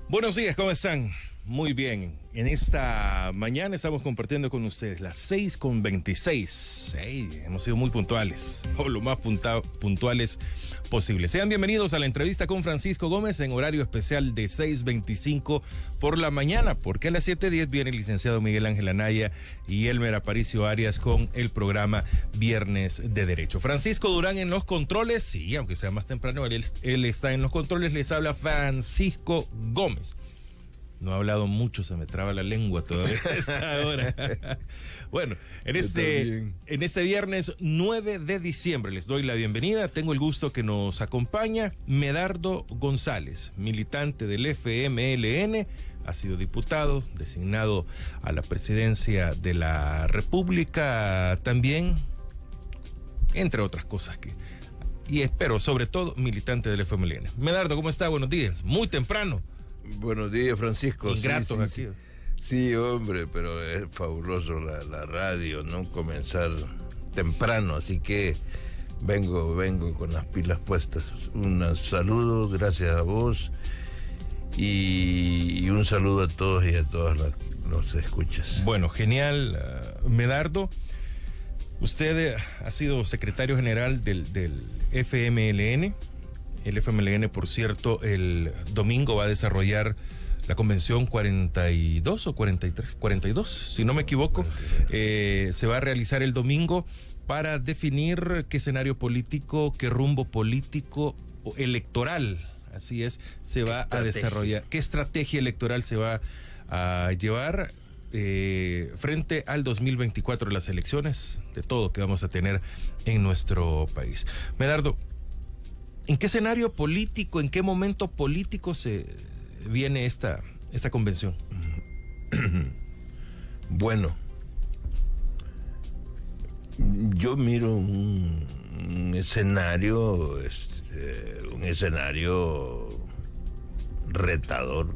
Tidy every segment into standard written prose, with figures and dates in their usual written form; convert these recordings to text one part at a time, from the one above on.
Buenos días, ¿cómo están? Muy bien. En esta mañana estamos compartiendo con ustedes las 6:26. Hey, hemos sido muy puntuales, o lo más puntuales posible. Sean bienvenidos a la entrevista con Francisco Gómez en horario especial de 6:25 por la mañana, porque a las 7:10 viene el licenciado Miguel Ángel Anaya y Elmer Aparicio Arias con el programa Viernes de Derecho. Francisco Durán en los controles, sí, aunque sea más temprano, él está en los controles. Les habla Francisco Gómez. No he hablado mucho, se me traba la lengua todavía a esta hora. Bueno, en este viernes 9 de diciembre les doy la bienvenida. Tengo el gusto que nos acompaña Medardo González, militante del FMLN, ha sido diputado, designado a la presidencia de la República también, entre otras cosas y espero, sobre todo, militante del FMLN. Medardo, ¿cómo está? Buenos días. Muy temprano. Buenos días, Francisco. Ingrato sí, sí, hombre, pero es fabuloso la radio, ¿no? Comenzar temprano, así que vengo con las pilas puestas. Un saludo, gracias a vos, y un saludo a todos y a todas los escuchas. Bueno, genial, Medardo. Usted ha sido secretario general del FMLN. El FMLN, por cierto, el domingo va a desarrollar la convención 42 o 43, 42, si no me equivoco. Se va a realizar el domingo para definir qué escenario político, qué rumbo político o electoral, así es, se va a desarrollar, qué estrategia electoral se va a llevar frente al 2024, las elecciones, de todo que vamos a tener en nuestro país. Medardo, ¿en qué escenario político, en qué momento político se viene esta convención? Bueno, yo miro un escenario retador,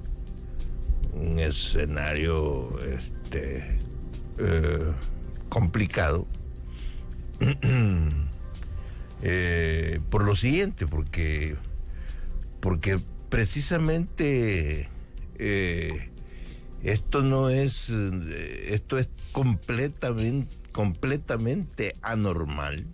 un escenario complicado. Por lo siguiente, porque precisamente esto es completamente anormal.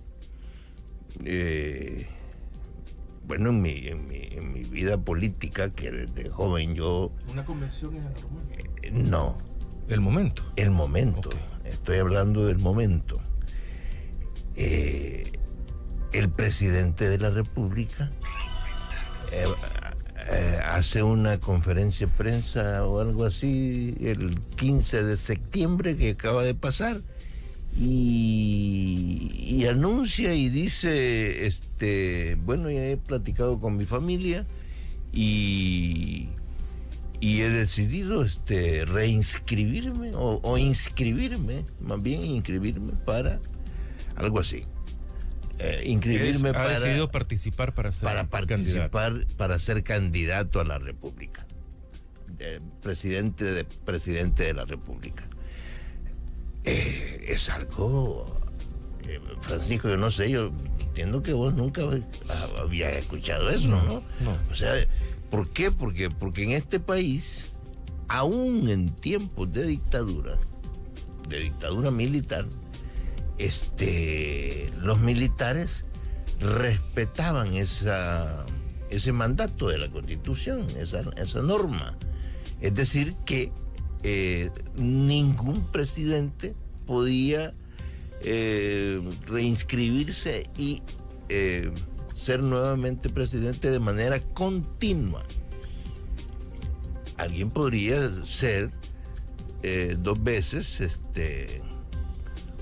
Bueno, en mi vida política, que desde joven yo... ¿Una convención es anormal? No. ¿El momento? El momento. Okay. Estoy hablando del momento. El presidente de la República hace una conferencia de prensa o algo así el 15 de septiembre que acaba de pasar y anuncia y dice, bueno, ya he platicado con mi familia y he decidido reinscribirme o inscribirme, más bien inscribirme para algo así. Inscribirme ha decidido participar para ser candidato a la República, presidente de la República. Es algo, Francisco, yo no sé, yo entiendo que vos nunca habías escuchado eso, ¿no? No. O sea, ¿por qué? Porque en este país, aún en tiempos de dictadura militar, los militares respetaban ese mandato de la Constitución, esa norma. Es decir, que ningún presidente podía reinscribirse y ser nuevamente presidente de manera continua. Alguien podría ser 2 veces,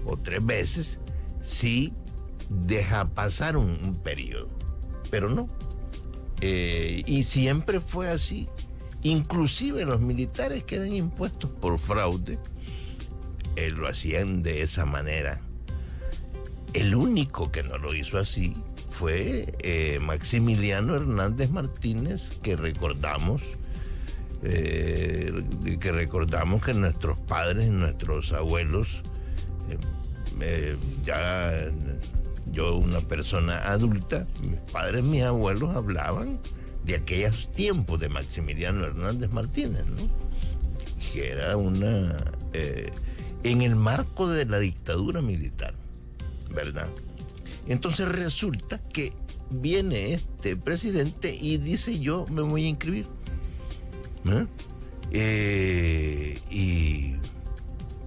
o 3 veces, si deja pasar un periodo, pero no. Y siempre fue así. Inclusive los militares que eran impuestos por fraude, lo hacían de esa manera. El único que no lo hizo así fue Maximiliano Hernández Martínez, que recordamos que nuestros padres, nuestros abuelos, ya yo, una persona adulta, mis padres, mis abuelos hablaban de aquellos tiempos de Maximiliano Hernández Martínez, ¿no? Que era en el marco de la dictadura militar, ¿verdad? Entonces resulta que viene este presidente y dice: yo me voy a inscribir, ¿no? Y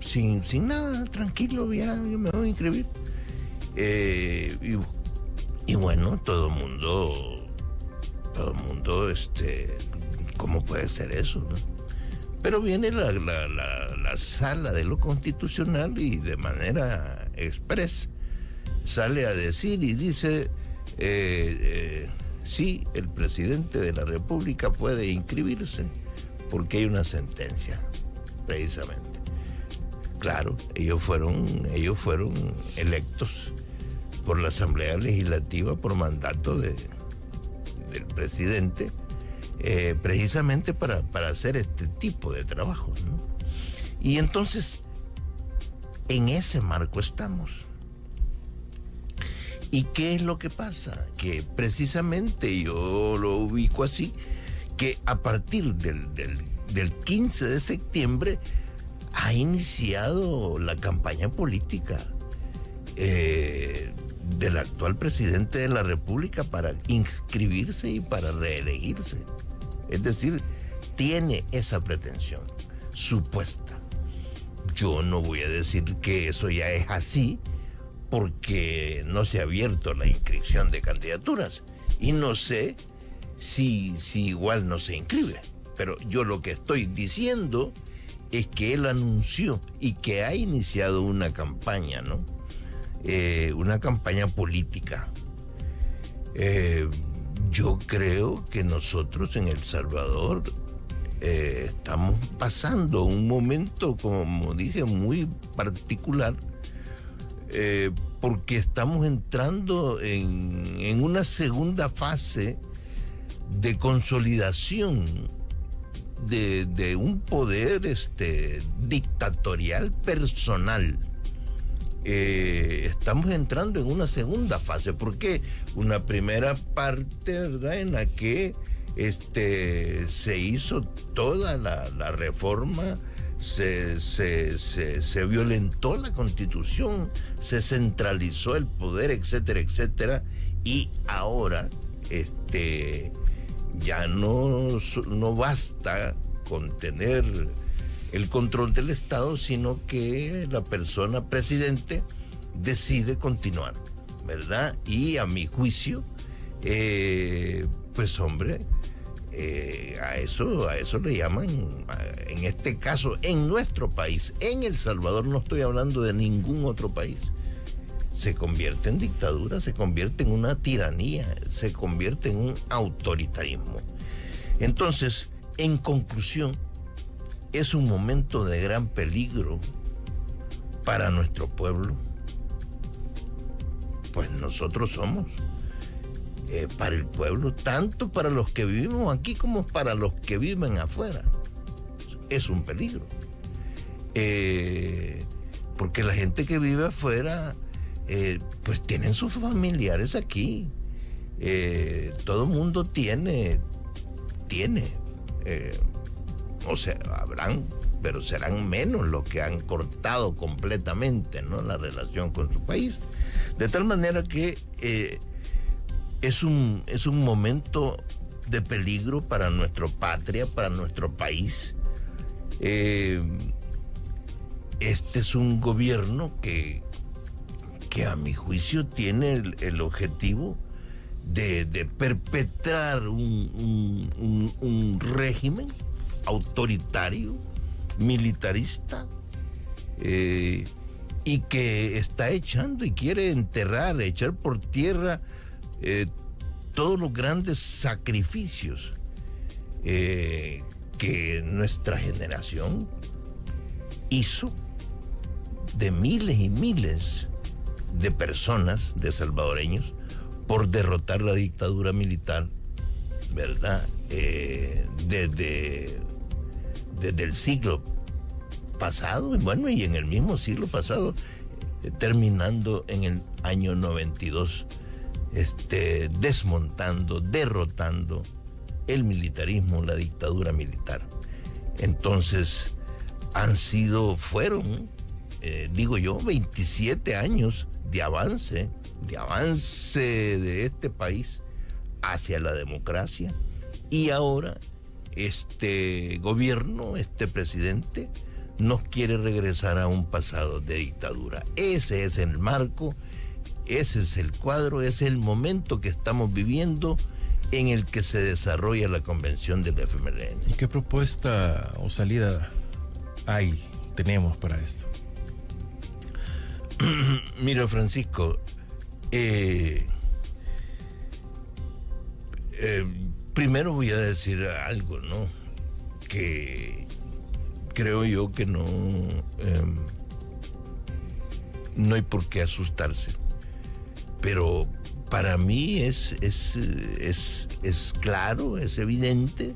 sin nada, tranquilo, ya yo me voy a inscribir. Y bueno, todo el mundo, ¿cómo puede ser eso, no? Pero viene la sala de lo constitucional y de manera express sale a decir y dice: sí, el presidente de la República puede inscribirse porque hay una sentencia, precisamente. Claro, ellos fueron electos por la Asamblea Legislativa por mandato del presidente, precisamente para hacer este tipo de trabajos, ¿no? Y entonces, en ese marco estamos. ¿Y qué es lo que pasa? Que precisamente yo lo ubico así, que a partir del 15 de septiembre ha iniciado la campaña política del actual presidente de la República para inscribirse y para reelegirse. Es decir, tiene esa pretensión supuesta. Yo no voy a decir que eso ya es así, porque no se ha abierto la inscripción de candidaturas y no sé si igual no se inscribe. Pero yo lo que estoy diciendo es que él anunció y que ha iniciado una campaña, ¿no? Una campaña política. Yo creo que nosotros en El Salvador estamos pasando un momento, como dije, muy particular, porque estamos entrando en una segunda fase de consolidación de un poder dictatorial personal. Estamos entrando en una segunda fase, porque una primera parte, ¿verdad?, en la que se hizo toda la reforma, se violentó la Constitución, se centralizó el poder, etcétera, etcétera, y ahora ya no basta con tener el control del Estado, sino que la persona presidente decide continuar, ¿verdad? Y a mi juicio, pues hombre, a eso le llaman, en este caso, en nuestro país, en El Salvador, no estoy hablando de ningún otro país, se convierte en dictadura, se convierte en una tiranía, se convierte en un autoritarismo. Entonces, en conclusión, es un momento de gran peligro para nuestro pueblo, pues nosotros somos para el pueblo, tanto para los que vivimos aquí como para los que viven afuera. Es un peligro, porque la gente que vive afuera pues tienen sus familiares aquí, todo el mundo tiene, o sea, habrán, pero serán menos los que han cortado completamente, ¿no?, la relación con su país. De tal manera que es un momento de peligro para nuestra patria, para nuestro país. Este es un gobierno que a mi juicio tiene el objetivo de perpetrar un régimen autoritario, militarista, y que está echando y quiere echar por tierra todos los grandes sacrificios que nuestra generación hizo, de miles y miles de personas, de salvadoreños, por derrotar la dictadura militar, ¿verdad? Desde el siglo pasado, bueno, y en el mismo siglo pasado, terminando en el año 92, desmontando, derrotando el militarismo, la dictadura militar. Entonces, fueron, digo yo, 27 años de avance de este país hacia la democracia. Y ahora este gobierno, este presidente, nos quiere regresar a un pasado de dictadura. Ese es el marco, ese es el cuadro, ese es el momento que estamos viviendo en el que se desarrolla la convención del FMLN. ¿Y qué propuesta o salida tenemos para esto? Mira, Francisco, primero voy a decir algo, ¿no? Que creo yo que no hay por qué asustarse. Pero para mí es claro, es evidente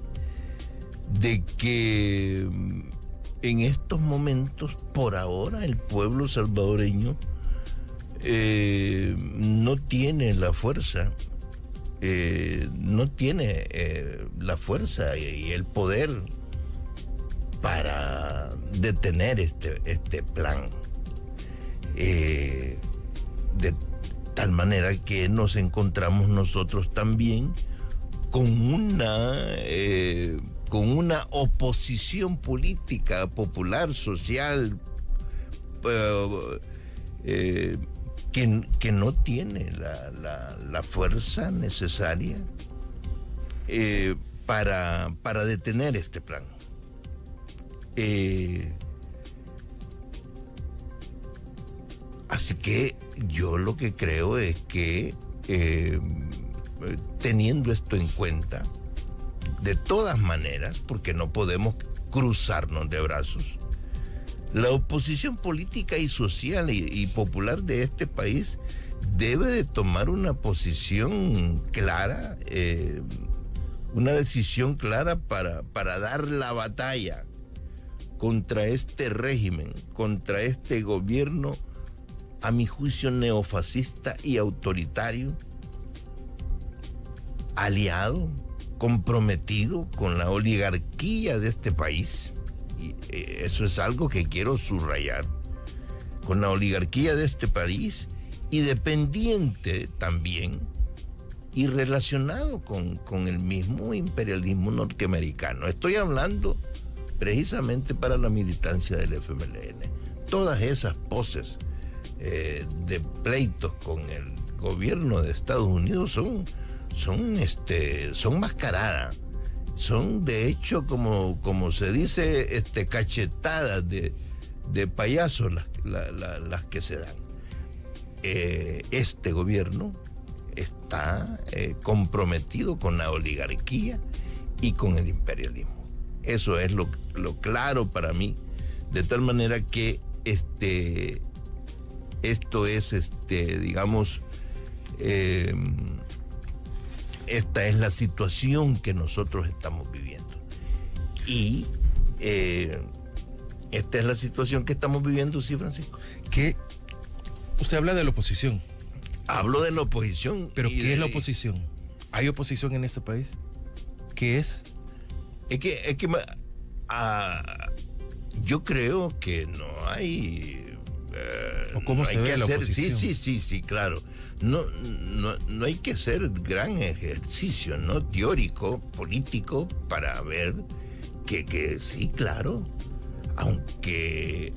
de que en estos momentos, por ahora, el pueblo salvadoreño no tiene la fuerza, y el poder para detener este plan. De tal manera que nos encontramos nosotros también con una oposición política, popular, social, que no tiene la fuerza necesaria para detener este plan. Así que yo lo que creo es que teniendo esto en cuenta, de todas maneras, porque no podemos cruzarnos de brazos, la oposición política y social y popular de este país debe de tomar una posición clara, una decisión clara para dar la batalla contra este régimen, contra este gobierno, a mi juicio neofascista y autoritario, aliado, comprometido con la oligarquía de este país. Y eso es algo que quiero subrayar, con la oligarquía de este país, y dependiente también y relacionado con el mismo imperialismo norteamericano. Estoy hablando precisamente para la militancia del FMLN. Todas esas poses de pleitos con el gobierno de Estados Unidos son mascaradas. Son de hecho, como se dice, cachetadas de payasos las que se dan. Este gobierno está comprometido con la oligarquía y con el imperialismo. Eso es lo claro para mí, de tal manera que esto es, digamos, esta es la situación que nosotros estamos viviendo. Y esta es la situación que estamos viviendo, ¿sí, Francisco? ¿Qué? Usted habla de la oposición. Hablo de la oposición. ¿Pero qué es la oposición? ¿Hay oposición en este país? ¿Qué es? Yo creo que no hay... ¿O cómo se ve la oposición? Sí, claro. No hay que hacer gran ejercicio, ¿no? Teórico, político, para ver que sí, claro. Aunque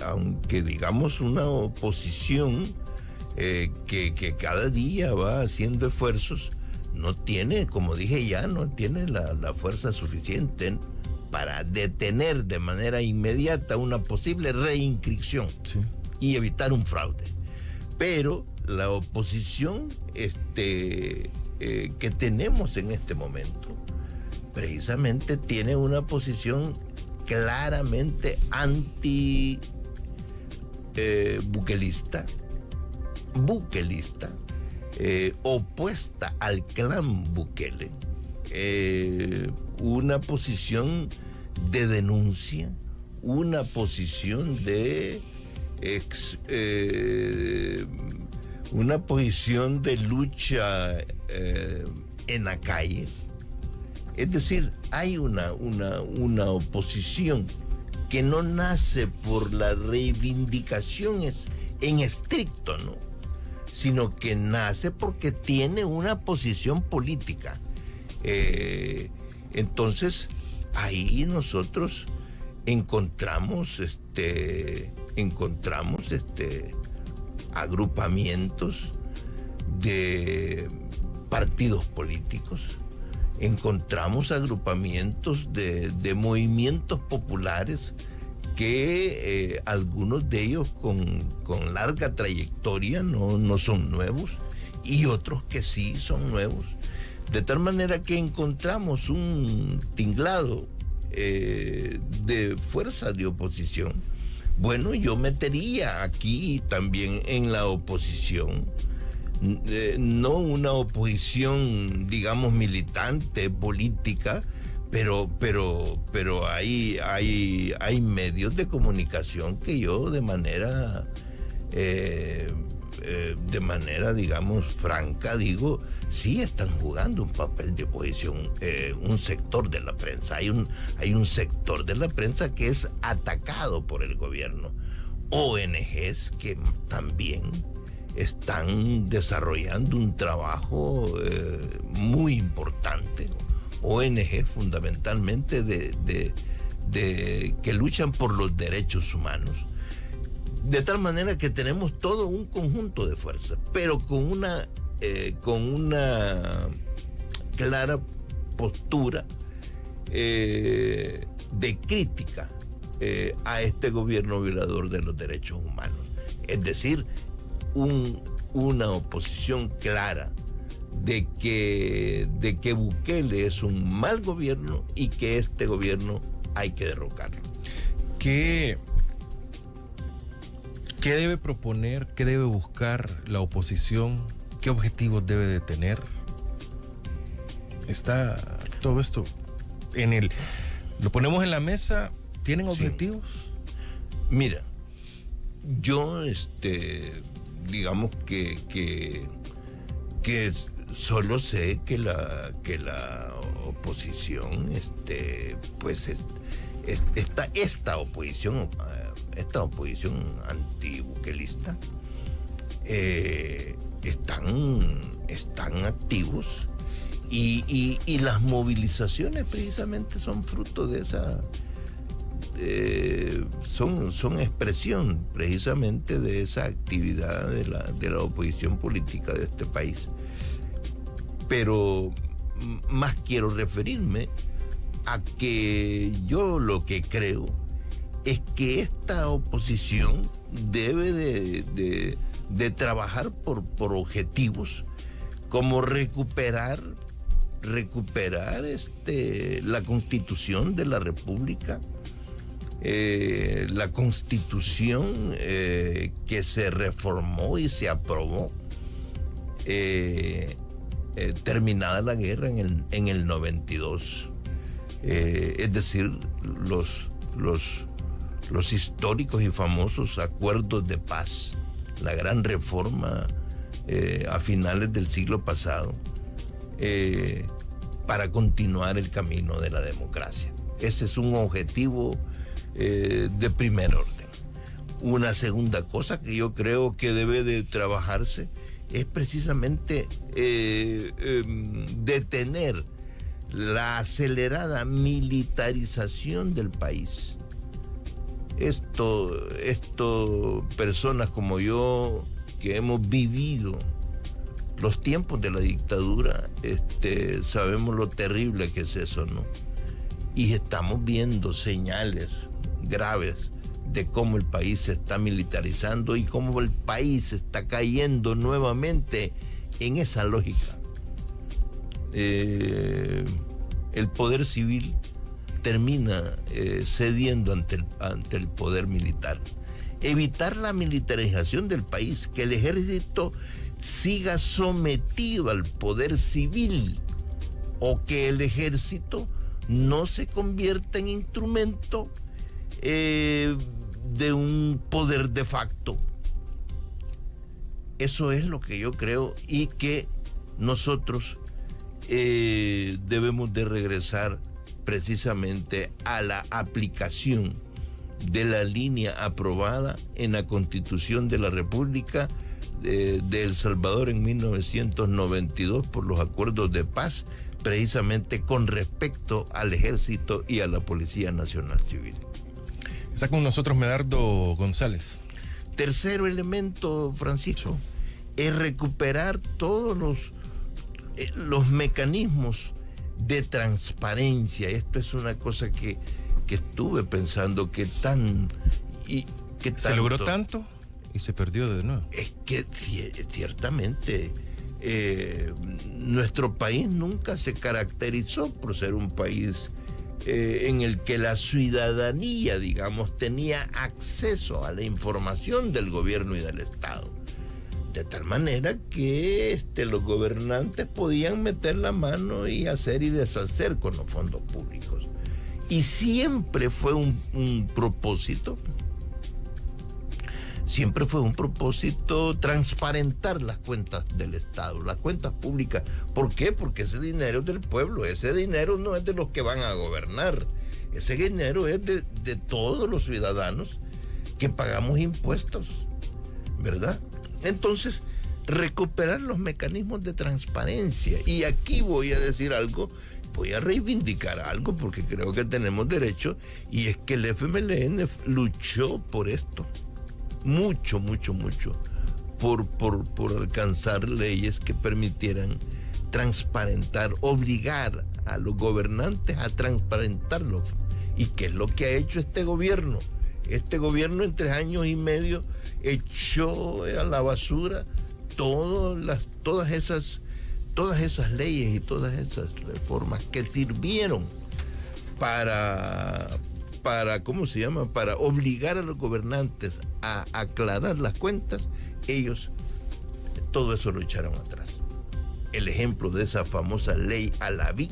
digamos una oposición que cada día va haciendo esfuerzos, no tiene, como dije ya, no tiene la fuerza suficiente para detener de manera inmediata una posible reinscripción. Sí. Y evitar un fraude. Pero la oposición que tenemos en este momento precisamente tiene una posición claramente buquelista, opuesta al clan Bukele, una posición de denuncia, una posición de una posición de lucha en la calle, Es decir, hay una oposición que no nace por la reivindicación en estricto, ¿no? Sino que nace porque tiene una posición política. Entonces, ahí nosotros encontramos agrupamientos de partidos políticos, encontramos agrupamientos de movimientos populares que algunos de ellos con larga trayectoria, no son nuevos, y otros que sí son nuevos. De tal manera que encontramos un tinglado de fuerzas de oposición. Bueno, yo metería aquí también en la oposición, no una oposición, digamos, militante, política, pero hay medios de comunicación que yo de manera, digamos, franca digo, sí están jugando un papel de oposición, un sector de la prensa. Hay un sector de la prensa que es atacado por el gobierno. ONGs que también están desarrollando un trabajo muy importante. ONG fundamentalmente que luchan por los derechos humanos. De tal manera que tenemos todo un conjunto de fuerzas, pero con una clara postura de crítica a este gobierno violador de los derechos humanos. Es decir, una oposición clara de que Bukele es un mal gobierno y que este gobierno hay que derrocarlo. ¿Qué debe proponer, qué debe buscar la oposición? ¿Qué objetivos debe de tener? Está todo esto lo ponemos en la mesa. ¿Tienen objetivos? Sí. Mira, yo digamos que solo sé que la oposición pues esta oposición antibuquelista están activos y las movilizaciones precisamente son fruto de esa son expresión precisamente de esa actividad de la oposición política de este país. Pero más quiero referirme a que yo lo que creo es que esta oposición debe de trabajar por objetivos como recuperar la Constitución de la República, la Constitución que se reformó y se aprobó terminada la guerra en el 92. Es decir, los históricos y famosos acuerdos de paz, la gran reforma a finales del siglo pasado, para continuar el camino de la democracia. Ese es un objetivo de primer orden. Una segunda cosa que yo creo que debe de trabajarse es precisamente detener la acelerada militarización del país. Esto, personas como yo, que hemos vivido los tiempos de la dictadura, sabemos lo terrible que es eso, ¿no? Y estamos viendo señales graves de cómo el país se está militarizando y cómo el país está cayendo nuevamente en esa lógica. El poder civil termina cediendo ante el poder militar. Evitar la militarización del país, que el ejército siga sometido al poder civil, o que el ejército no se convierta en instrumento de un poder de facto. Eso es lo que yo creo, y que nosotros debemos de regresar precisamente a la aplicación de la línea aprobada en la Constitución de la República de El Salvador en 1992 por los acuerdos de paz, precisamente con respecto al Ejército y a la Policía Nacional Civil. Está con nosotros Medardo González. Tercero elemento, Francisco, es recuperar todos los mecanismos de transparencia. Esto es una cosa que estuve pensando que se logró tanto y se perdió de nuevo. Es que ciertamente nuestro país nunca se caracterizó por ser un país en el que la ciudadanía, digamos, tenía acceso a la información del gobierno y del Estado. De tal manera que los gobernantes podían meter la mano y hacer y deshacer con los fondos públicos. Y siempre fue un propósito transparentar las cuentas del Estado, las cuentas públicas. ¿Por qué? Porque ese dinero es del pueblo, ese dinero no es de los que van a gobernar, ese dinero es de todos los ciudadanos que pagamos impuestos, ¿verdad? Entonces, recuperar los mecanismos de transparencia. Y aquí voy a decir algo, voy a reivindicar algo porque creo que tenemos derecho, y es que el FMLN luchó por esto. Mucho por alcanzar leyes que permitieran transparentar, obligar a los gobernantes a transparentarlo. ¿Y qué es lo que ha hecho este gobierno? Este gobierno en 3 años y medio echó a la basura todas esas leyes y todas esas reformas que sirvieron para obligar a los gobernantes a aclarar las cuentas. Ellos todo eso lo echaron atrás. El ejemplo de esa famosa ley Alaví,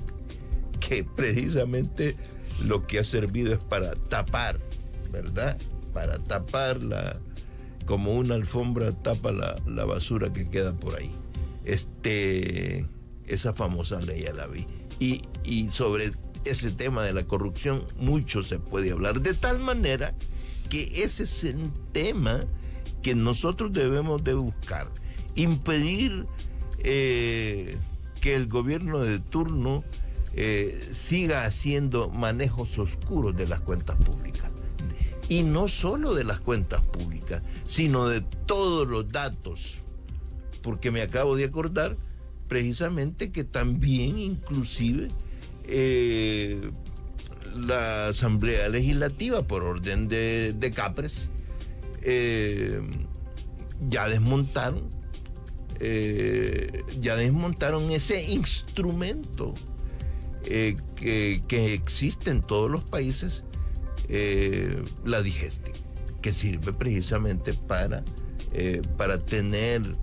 que precisamente lo que ha servido es para tapar, ¿verdad? Para taparla, como una alfombra tapa la basura que queda por ahí. Esa famosa ley Alaví. Y sobre ese tema de la corrupción mucho se puede hablar, de tal manera que ese es el tema que nosotros debemos de buscar, impedir que el gobierno de turno siga haciendo manejos oscuros de las cuentas públicas, y no solo de las cuentas públicas, sino de todos los datos, porque me acabo de acordar precisamente que también inclusive la Asamblea Legislativa, por orden de Capres, ya desmontaron ese instrumento que existe en todos los países, la Digesti, que sirve precisamente para tener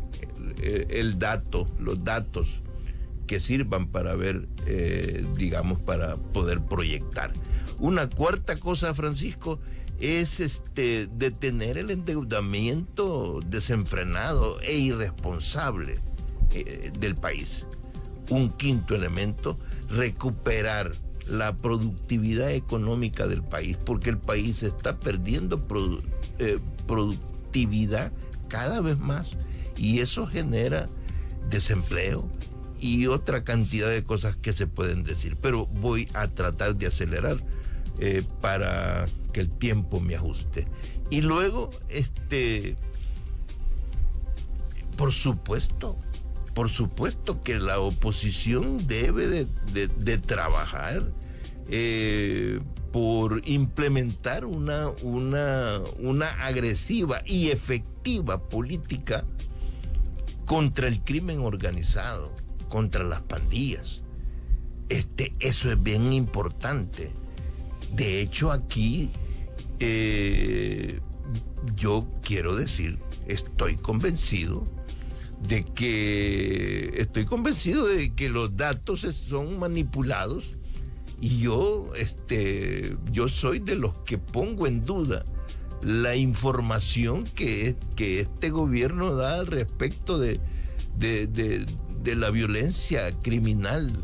los datos que sirvan para ver, para poder proyectar. Una cuarta cosa, Francisco, es detener el endeudamiento desenfrenado e irresponsable del país. Un quinto elemento, recuperar la productividad económica del país, porque el país está perdiendo productividad cada vez más, y eso genera desempleo y otra cantidad de cosas que se pueden decir, pero voy a tratar de acelerar para que el tiempo me ajuste. Y luego, por supuesto que la oposición debe de trabajar por implementar una agresiva y efectiva política contra el crimen organizado, contra las pandillas. Eso es bien importante. De hecho, aquí yo quiero decir, estoy convencido de que los datos son manipulados, y yo soy de los que pongo en duda la información que este gobierno da al respecto de de la violencia criminal,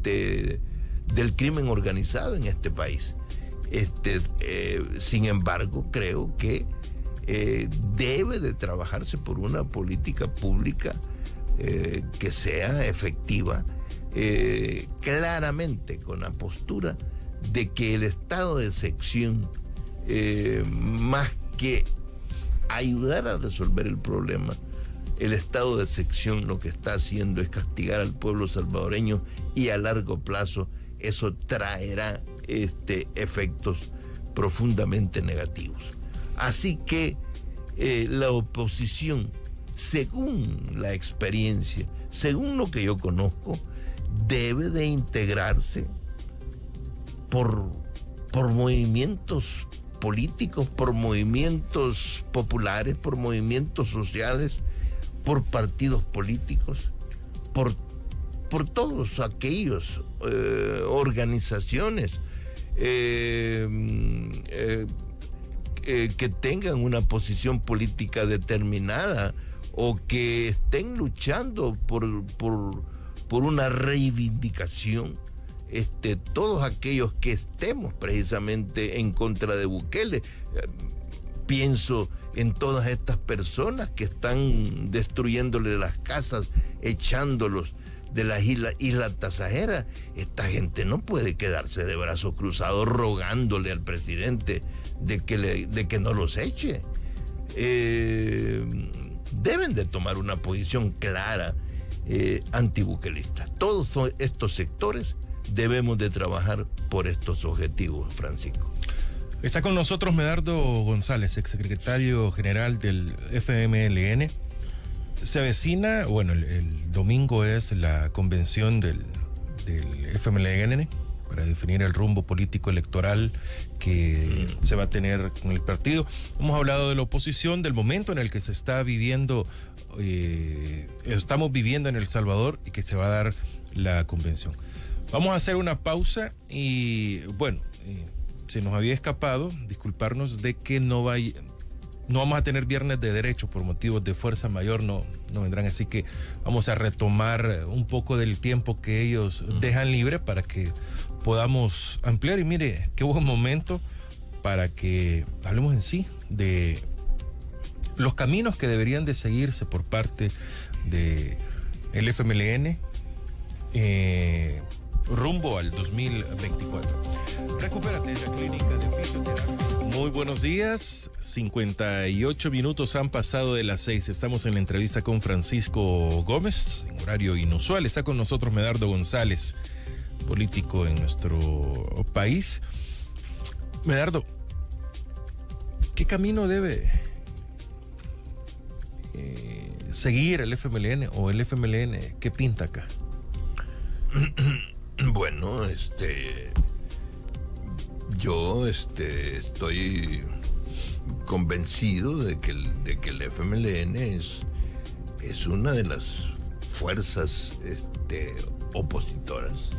del crimen organizado en este país. Sin embargo, creo que debe de trabajarse por una política pública que sea efectiva, claramente con la postura de que el estado de excepción, más que ayudar a resolver el problema, el estado de excepción lo que está haciendo es castigar al pueblo salvadoreño, y a largo plazo eso traerá efectos profundamente negativos. Así que la oposición, según la experiencia, según lo que yo conozco, debe de integrarse por movimientos políticos, por movimientos populares, por movimientos sociales, por partidos políticos, por todos aquellos organizaciones que tengan una posición política determinada o que estén luchando por una reivindicación. Todos aquellos que estemos precisamente en contra de Bukele. Pienso en todas estas personas que están destruyéndole las casas, echándolos de las islas Tasajera. Esta gente no puede quedarse de brazos cruzados rogándole al presidente de que no los eche. Deben de tomar una posición clara antibuquelista. Todos estos sectores debemos de trabajar por estos objetivos, Francisco. Está con nosotros Medardo González, exsecretario general del FMLN. Se avecina, bueno, el domingo es la convención del FMLN para definir el rumbo político electoral que se va a tener con el partido. Hemos hablado de la oposición, del momento en el que se está viviendo, estamos viviendo en El Salvador, y que se va a dar la convención. Vamos a hacer una pausa y, bueno, se nos había escapado disculparnos de que no vamos a tener viernes de derecho por motivos de fuerza mayor, no vendrán, así que vamos a retomar un poco del tiempo que ellos dejan libre para que podamos ampliar. Y mire, qué buen momento para que hablemos en sí de los caminos que deberían de seguirse por parte de el FMLN rumbo al 2024. Recupérate de la clínica de fisioterapia. Muy buenos días, 58 minutos han pasado de las 6. Estamos en la entrevista con Francisco Gómez, en horario inusual. Está con nosotros Medardo González, político en nuestro país. Medardo, ¿qué camino debe seguir el FMLN, o el FMLN qué pinta acá? Bueno, yo estoy convencido de que el FMLN es una de las fuerzas opositoras,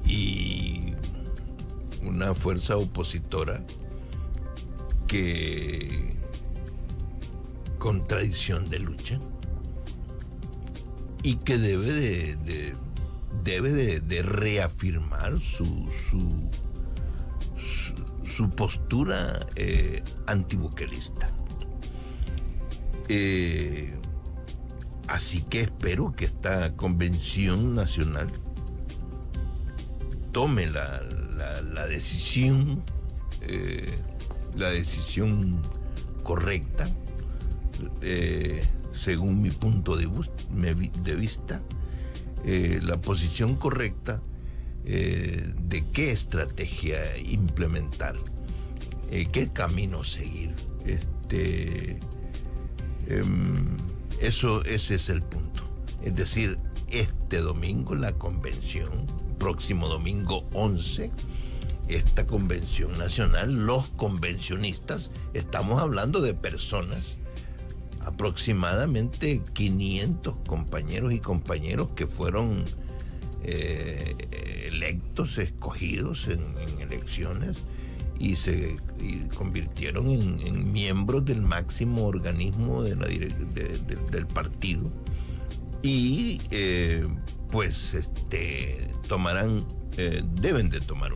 y una fuerza opositora que con tradición de lucha, y que debe de reafirmar su postura antibuquelista. Así que espero que esta convención nacional tome la decisión correcta, según mi punto de vista, la posición correcta de qué estrategia implementar, qué camino seguir. Ese es el punto. Es decir, este domingo la convención, próximo domingo 11, esta convención nacional, los convencionistas, estamos hablando de personas, aproximadamente 500 compañeros y compañeros que fueron electos, escogidos en elecciones, y se convirtieron en miembros del máximo organismo del partido, y deben de tomar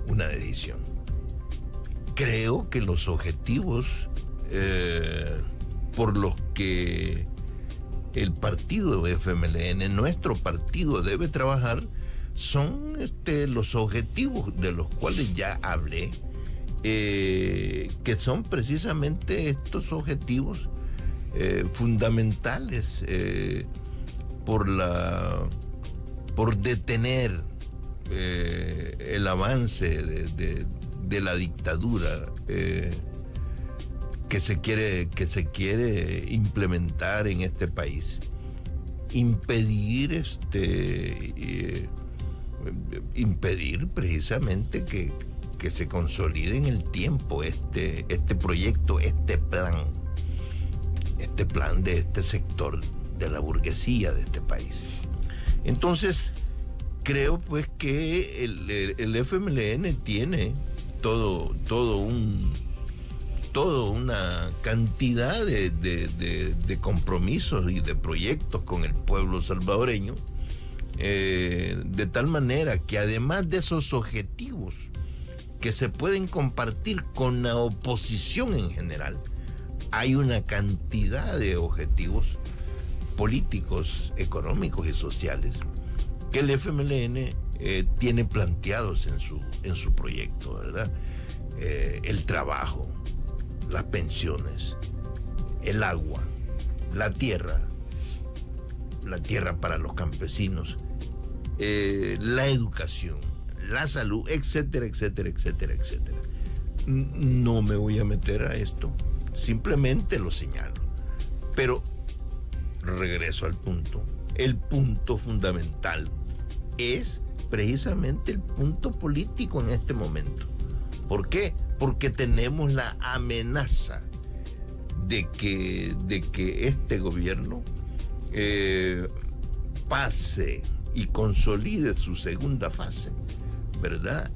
una decisión. Creo que los objetivos por los que el partido FMLN, nuestro partido, debe trabajar son los objetivos de los cuales ya hablé, que son precisamente estos objetivos fundamentales por detener el avance de la dictadura que se quiere implementar en este país, impedir precisamente que se consolide en el tiempo este proyecto, este plan de este sector de la burguesía de este país. Entonces, creo pues que el FMLN tiene toda una cantidad de compromisos y de proyectos con el pueblo salvadoreño, de tal manera que además de esos objetivos que se pueden compartir con la oposición en general, hay una cantidad de objetivos políticos, económicos y sociales que el FMLN tiene planteados en su proyecto, ¿verdad? El trabajo, las pensiones, el agua, la tierra para los campesinos, la educación, la salud, etcétera, etcétera, etcétera, etcétera. No me voy a meter a esto, simplemente lo señalo. Pero regreso al punto. El punto fundamental es precisamente el punto político en este momento. ¿Por qué? Porque tenemos la amenaza de que este gobierno pase y consolide su segunda fase, ¿verdad?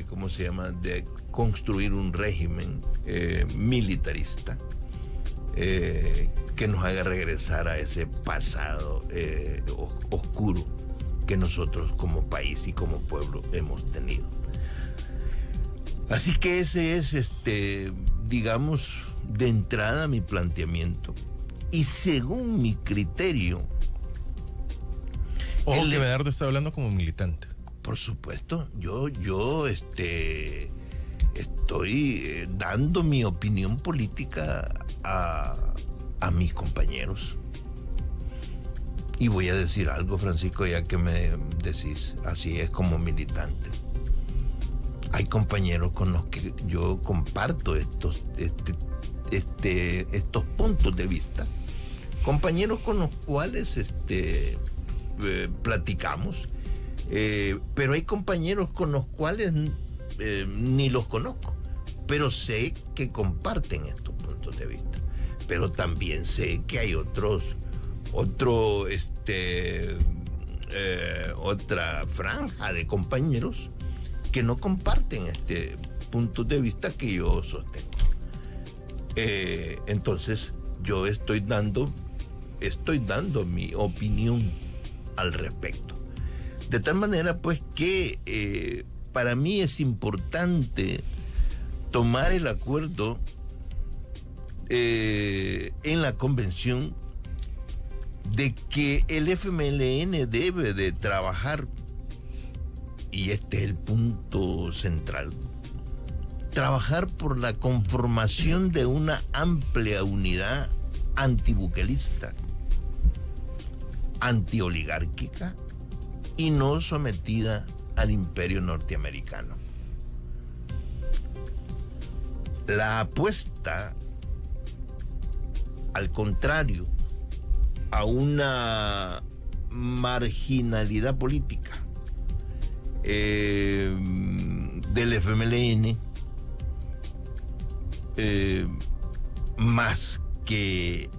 ¿Cómo se llama? De construir un régimen militarista que nos haga regresar a ese pasado oscuro que nosotros como país y como pueblo hemos tenido. Así que ese es, digamos, de entrada mi planteamiento. Y según mi criterio... Ojo que Medardo está hablando como militante. Por supuesto, yo estoy dando mi opinión política a mis compañeros. Y voy a decir algo, Francisco, ya que me decís, así es como militante. Hay compañeros con los que yo comparto estos puntos de vista. Compañeros con los cuales platicamos. Pero hay compañeros con los cuales ni los conozco, pero sé que comparten estos puntos de vista. Pero también sé que hay otra franja de compañeros que no comparten este punto de vista que yo sostengo. Entonces yo estoy dando mi opinión al respecto. De tal manera pues que para mí es importante tomar el acuerdo en la convención de que el FMLN debe de trabajar, y este es el punto central, trabajar por la conformación de una amplia unidad antibuquelista, antioligárquica y no sometida al imperio norteamericano. La apuesta, al contrario, a una marginalidad política del FMLN, más que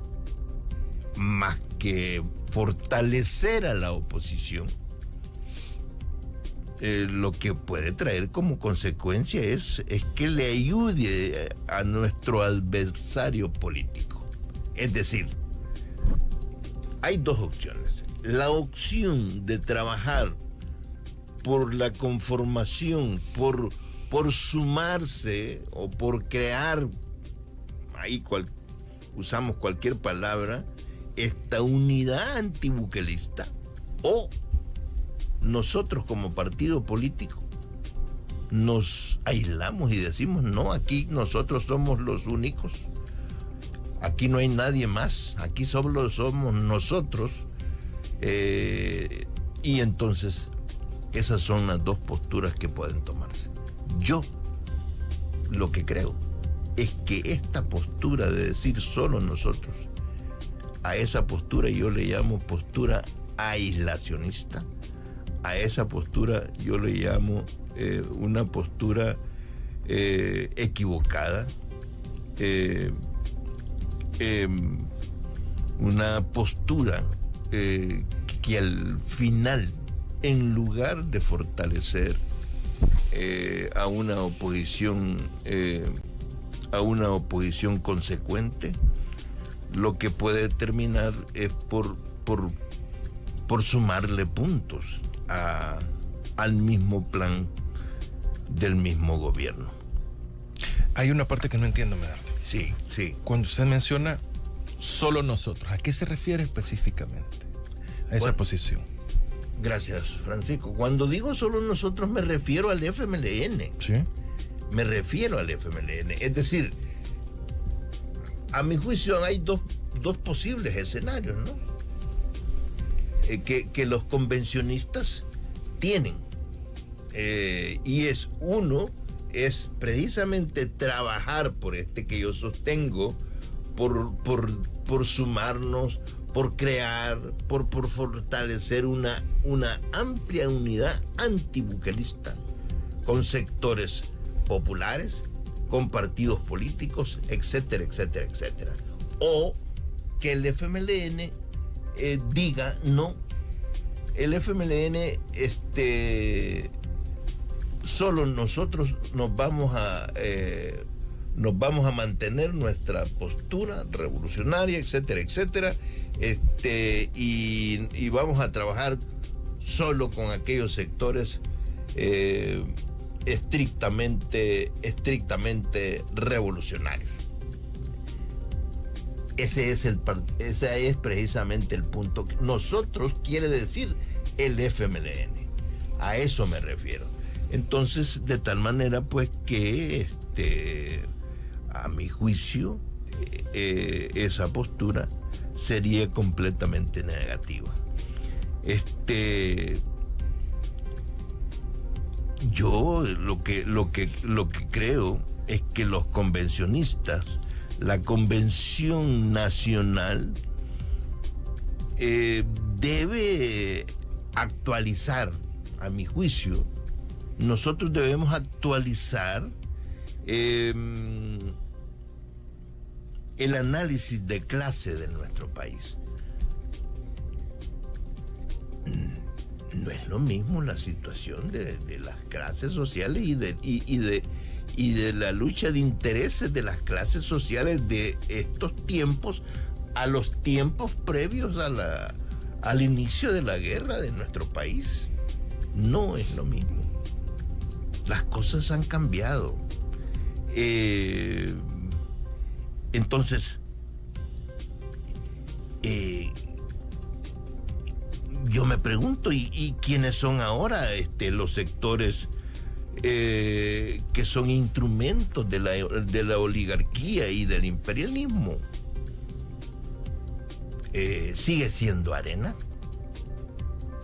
fortalecer a la oposición, lo que puede traer como consecuencia es que le ayude a nuestro adversario político. Es decir, hay dos opciones. La opción de trabajar por la conformación, por sumarse o por crear, usamos cualquier palabra, esta unidad antibuquelista, o nosotros como partido político nos aislamos y decimos, no, aquí nosotros somos los únicos, aquí no hay nadie más, aquí solo somos nosotros, y entonces esas son las dos posturas que pueden tomarse. Yo lo que creo es que esta postura de decir solo nosotros, a esa postura yo le llamo postura aislacionista, a esa postura yo le llamo una postura equivocada, una postura que al final, en lugar de fortalecer a una oposición consecuente, lo que puede terminar es por sumarle puntos al mismo plan del mismo gobierno. Hay una parte que no entiendo, Medardo. Sí. Cuando usted menciona solo nosotros, ¿a qué se refiere específicamente a esa posición? Gracias, Francisco. Cuando digo solo nosotros me refiero al FMLN. Sí. Me refiero al FMLN. Es decir, a mi juicio hay dos posibles escenarios, ¿no? Que los convencionistas tienen. Y uno es precisamente trabajar por que yo sostengo, por sumarnos, por crear, por fortalecer una amplia unidad antibuquelista con sectores populares, con partidos políticos, etcétera, etcétera, etcétera. O que el FMLN diga, no, el FMLN, solo nosotros nos vamos a mantener nuestra postura revolucionaria, etcétera, etcétera, y vamos a trabajar solo con aquellos sectores estrictamente revolucionarios. Ese es precisamente el punto. Nosotros quiere decir el FMLN. A eso me refiero. Entonces, de tal manera, pues, que a mi juicio, esa postura sería completamente negativa. Yo lo que creo es que los convencionistas, la Convención Nacional, debe actualizar, a mi juicio, nosotros debemos actualizar el análisis de clase de nuestro país. No es lo mismo la situación de las clases sociales y de la lucha de intereses de las clases sociales de estos tiempos a los tiempos previos al inicio de la guerra de nuestro país. No es lo mismo. Las cosas han cambiado. Entonces, yo me pregunto, ¿y quiénes son ahora los sectores que son instrumentos de la oligarquía y del imperialismo? ¿Sigue siendo Arena?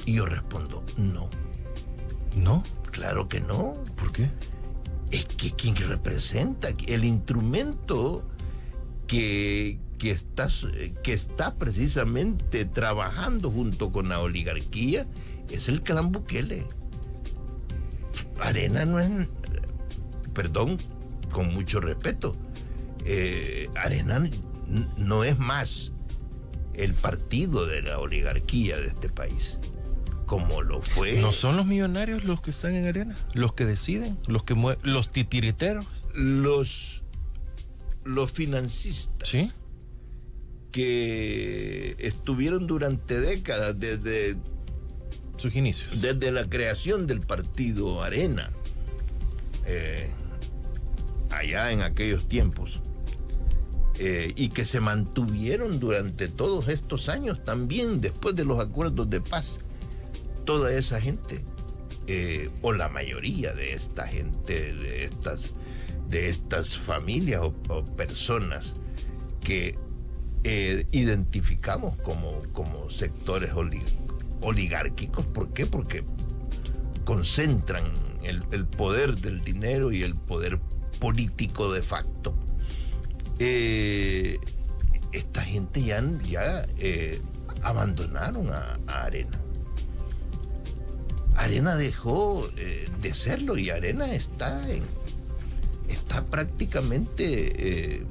Y yo respondo, no. ¿No? Claro que no. ¿Por qué? Es que quien representa el instrumento que está precisamente trabajando junto con la oligarquía es el clan Bukele. Arena no es, perdón, con mucho respeto, Arena no es más el partido de la oligarquía de este país, como lo fue. ¿No son los millonarios los que están en Arena? ¿Los que deciden? ¿Los titiriteros? Los financistas. ¿Sí? que estuvieron durante décadas, desde sus inicios, desde la creación del partido Arena, allá en aquellos tiempos, y que se mantuvieron durante todos estos años también después de los acuerdos de paz. Toda esa gente, o la mayoría de esta gente, de estas familias o personas que identificamos como sectores oligárquicos. ¿Por qué? Porque concentran el poder del dinero y el poder político de facto. Esta gente ya abandonaron a Arena. Arena dejó de serlo, y Arena está prácticamente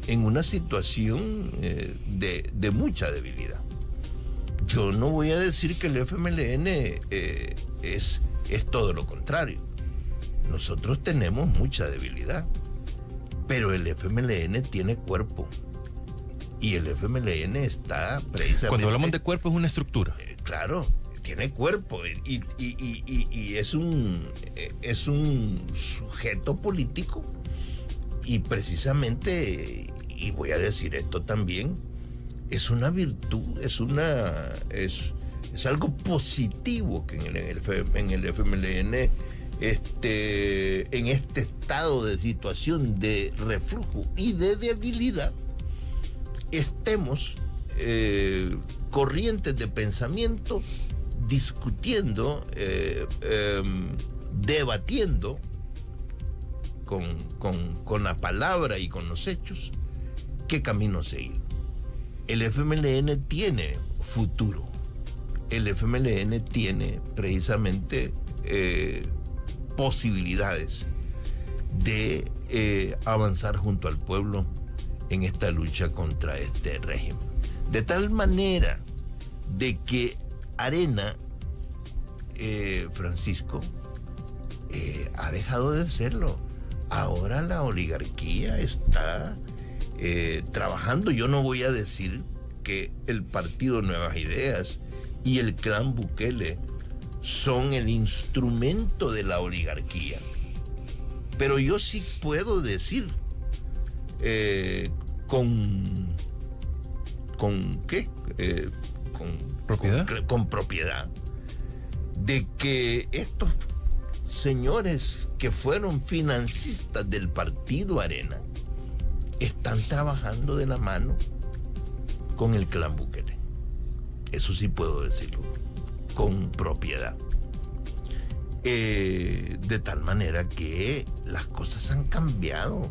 en una situación de mucha debilidad. Yo no voy a decir que el FMLN es todo lo contrario. Nosotros tenemos mucha debilidad, pero el FMLN tiene cuerpo, y el FMLN está precisamente... Cuando hablamos de cuerpo, es una estructura. Claro, tiene cuerpo, y es un sujeto político, y precisamente, y voy a decir esto también, es una virtud, es algo positivo que en el FMLN, en este estado de situación de reflujo y de debilidad, estemos corrientes de pensamiento discutiendo, debatiendo con la palabra y con los hechos qué camino seguir. El FMLN tiene futuro. El FMLN tiene precisamente posibilidades de avanzar junto al pueblo en esta lucha contra este régimen. De tal manera de que Arena, Francisco, ha dejado de serlo. Ahora la oligarquía está trabajando. Yo no voy a decir que el Partido Nuevas Ideas y el clan Bukele son el instrumento de la oligarquía, pero yo sí puedo decir con propiedad de que estos señores que fueron financistas del partido Arena están trabajando de la mano con el clan Bukele. Eso sí puedo decirlo con propiedad. De tal manera que las cosas han cambiado.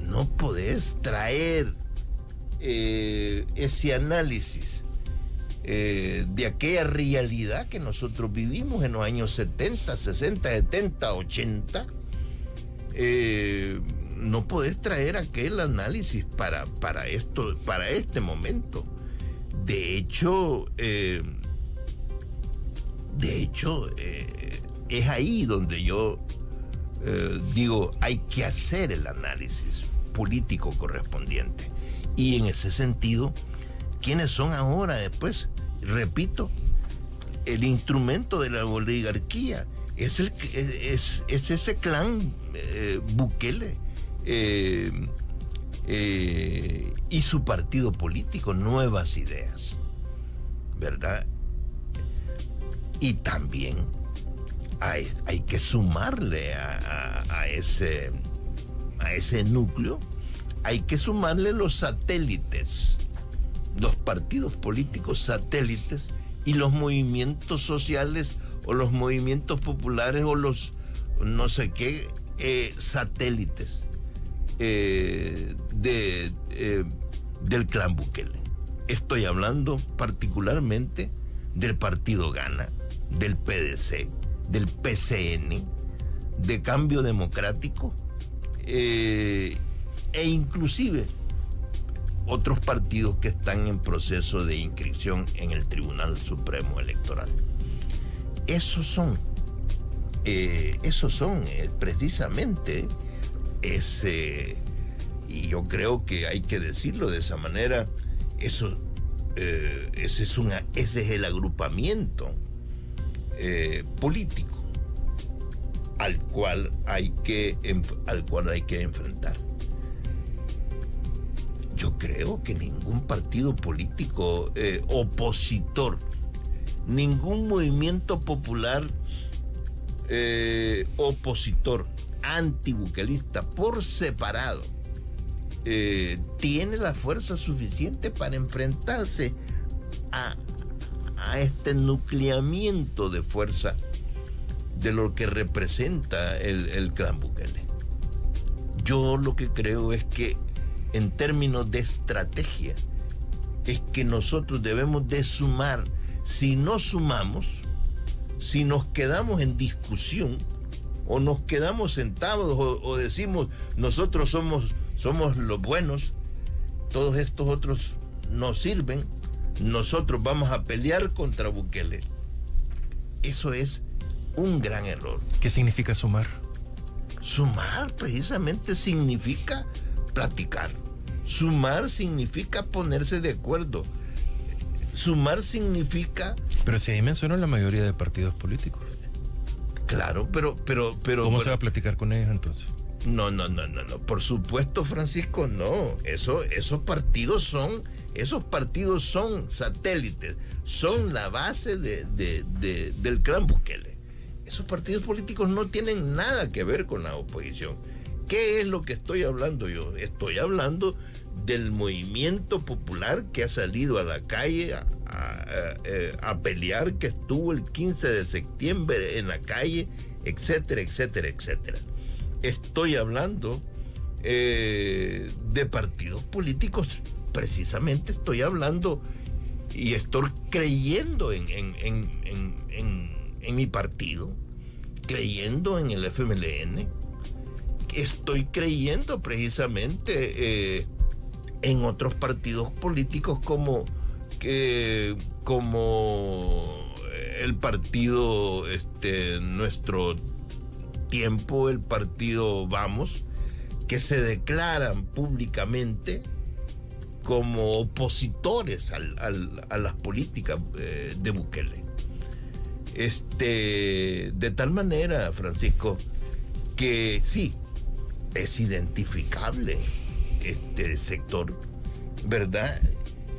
No podés traer ese análisis de aquella realidad que nosotros vivimos en los años 70, 60, 70, 80. No podés traer aquel análisis para este momento. De hecho, es ahí donde yo digo, hay que hacer el análisis político correspondiente. Y en ese sentido, ¿quiénes son ahora después? Repito, el instrumento de la oligarquía es ese clan Bukele y su partido político Nuevas Ideas, ¿verdad? Y también hay que sumarle a ese núcleo, hay que sumarle los satélites, los partidos políticos satélites y los movimientos sociales o los movimientos populares o los no sé qué satélites del clan Bukele. Estoy hablando particularmente del Partido Gana, del PDC, del PCN, de Cambio Democrático, e inclusive otros partidos que están en proceso de inscripción en el Tribunal Supremo Electoral. Esos son precisamente Y yo creo que hay que decirlo de esa manera. Ese es el agrupamiento político al cual hay que enfrentar. Yo creo que ningún partido político opositor, ningún movimiento popular opositor antibuquelista por separado tiene la fuerza suficiente para enfrentarse a este nucleamiento de fuerza de lo que representa el clan Bukele. Yo lo que creo es que en términos de estrategia es que nosotros debemos de sumar. Si no sumamos, si nos quedamos en discusión o nos quedamos sentados o decimos nosotros somos los buenos, todos estos otros no sirven, nosotros vamos a pelear contra Bukele. Eso es un gran error. ¿Qué significa sumar? Sumar precisamente significa platicar. Sumar significa ponerse de acuerdo. Sumar significa... Pero si ahí mencionó la mayoría de partidos políticos. Claro, pero ¿Cómo se va a platicar con ellos entonces? No. Por supuesto, Francisco, no. Esos partidos son satélites, son la base del clan Bukele. Esos partidos políticos no tienen nada que ver con la oposición. ¿Qué es lo que estoy hablando yo? Estoy hablando del movimiento popular que ha salido a la calle a pelear, que estuvo el 15 de septiembre en la calle, etcétera, etcétera, etcétera. Estoy hablando de partidos políticos, precisamente estoy hablando y estoy creyendo en mi partido, creyendo en el FMLN, estoy creyendo precisamente en otros partidos políticos como el partido Nuestro Tiempo, el partido Vamos, que se declaran públicamente como opositores a las políticas de Bukele. De tal manera, Francisco, que sí, es identificable este sector, ¿verdad?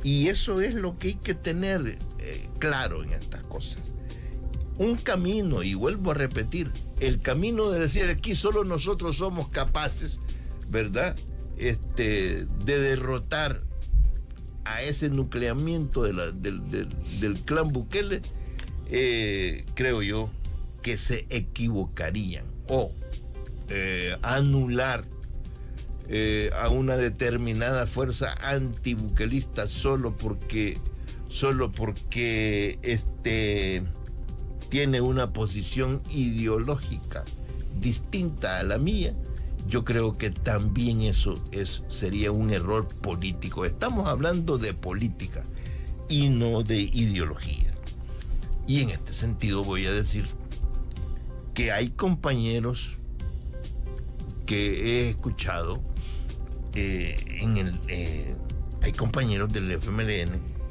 Y eso es lo que hay que tener claro en estas cosas. Un camino, y vuelvo a repetir, el camino de decir aquí solo nosotros somos capaces, ¿verdad? De derrotar a ese nucleamiento del clan Bukele, creo yo que se equivocarían o anular a una determinada fuerza antibuquelista solo porque tiene una posición ideológica distinta a la mía. Yo creo que también eso sería un error político. Estamos hablando de política y no de ideología. Y en este sentido voy a decir que hay compañeros que he escuchado, hay compañeros del FMLN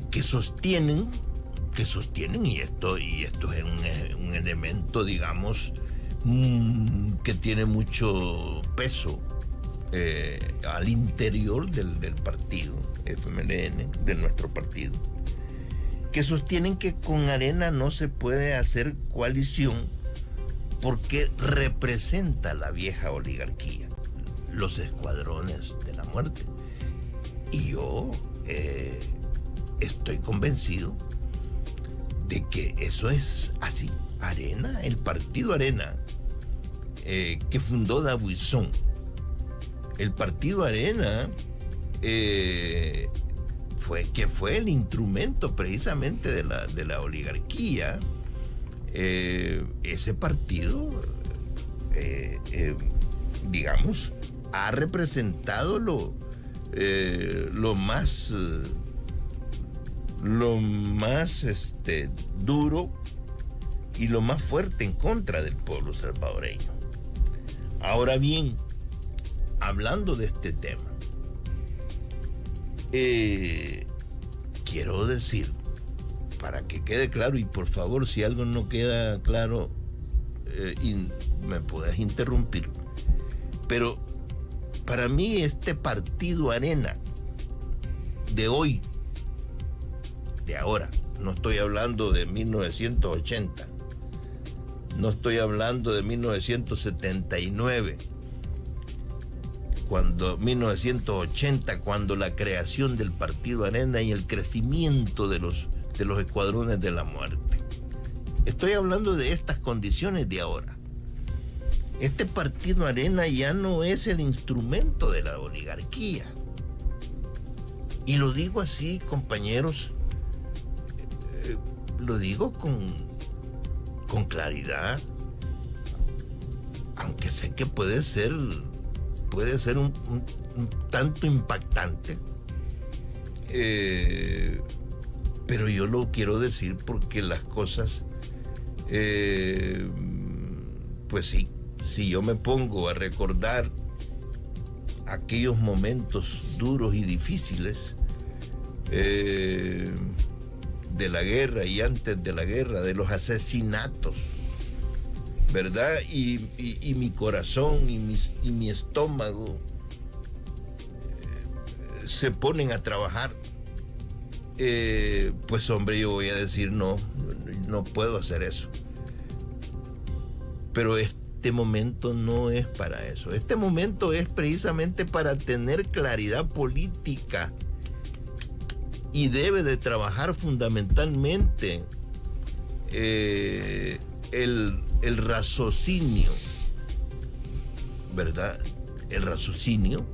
que sostienen, y esto es un elemento, digamos, que tiene mucho peso al interior del partido FMLN, de nuestro partido, que sostienen que con Arena no se puede hacer coalición porque representa la vieja oligarquía, los escuadrones de la muerte. Y yo estoy convencido de que eso es así. Arena, el partido Arena, que fundó Dabuizón, el partido Arena fue el instrumento precisamente de la oligarquía. Ese partido, digamos, ha representado lo más duro y lo más fuerte en contra del pueblo salvadoreño. Ahora bien, hablando de este tema, quiero decir, para que quede claro, y por favor, si algo no queda claro, me puedes interrumpir, pero para mí este partido Arena de hoy, de ahora, no estoy hablando de 1980, no estoy hablando de 1979, 1980, cuando la creación del partido Arena y el crecimiento de los escuadrones de la muerte. Estoy hablando de estas condiciones de ahora. Este partido Arena ya no es el instrumento de la oligarquía. Y lo digo así, compañeros, lo digo con claridad, aunque sé que puede ser un tanto impactante, pero yo lo quiero decir porque las cosas, pues sí, si yo me pongo a recordar aquellos momentos duros y difíciles de la guerra y antes de la guerra, de los asesinatos, ¿verdad? Y mi corazón y mi estómago se ponen a trabajar, pues hombre, yo voy a decir no puedo hacer eso. Pero este momento no es para eso. Este momento es precisamente para tener claridad política y debe de trabajar fundamentalmente el raciocinio, ¿verdad? El raciocinio,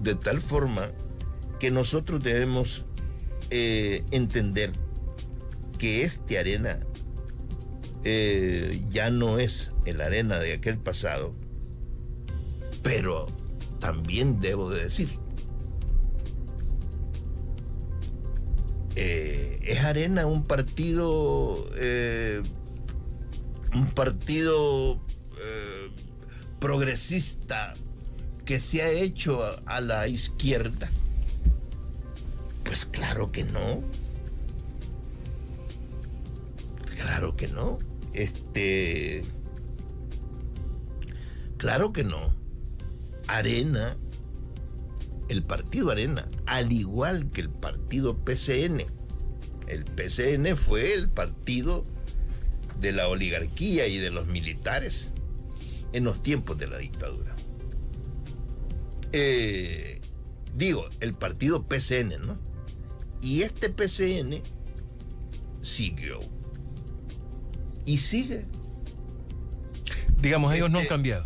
de tal forma que nosotros debemos entender que este Arena ya no es el Arena de aquel pasado, pero también debo de decir, es Arena un partido progresista que se ha hecho a la izquierda. Pues claro que no. Claro que no. Claro que no. Arena, el partido Arena, al igual que el partido PCN. El PCN fue el partido de la oligarquía y de los militares en los tiempos de la dictadura. Digo, el partido PCN, ¿no? Y este PCN siguió. Y sigue. Digamos, ellos no han cambiado.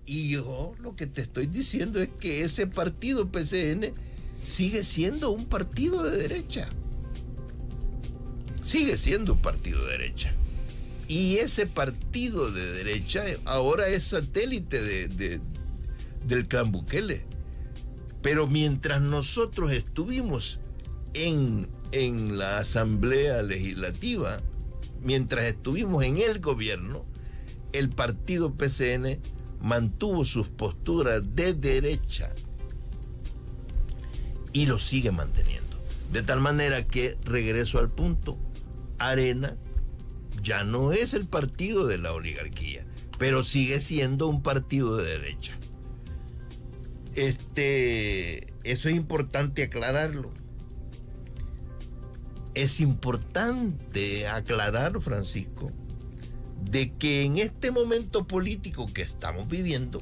Y yo lo que te estoy diciendo es que ese partido PCN sigue siendo un partido de derecha. Sigue siendo un partido de derecha. Y ese partido de derecha ahora es satélite del clan Bukele. Pero mientras nosotros estuvimos en la Asamblea Legislativa, mientras estuvimos en el gobierno, el partido PCN mantuvo sus posturas de derecha y lo sigue manteniendo. De tal manera que, regreso al punto, Arena ya no es el partido de la oligarquía, pero sigue siendo un partido de derecha. Eso es importante aclararlo. Es importante aclarar, Francisco, de que en este momento político que estamos viviendo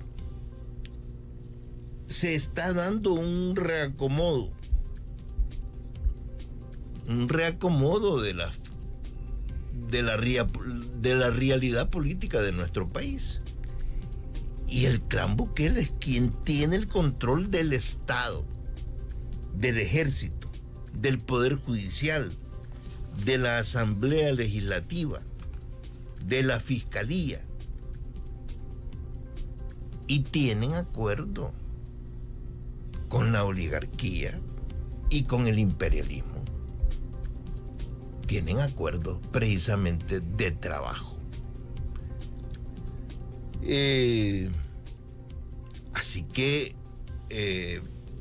se está dando un reacomodo de la realidad política de nuestro país. Y el clan Bukele es quien tiene el control del Estado, del ejército, del Poder Judicial, de la Asamblea Legislativa, de la Fiscalía. Y tienen acuerdo con la oligarquía y con el imperialismo. Tienen acuerdos precisamente de trabajo. Así que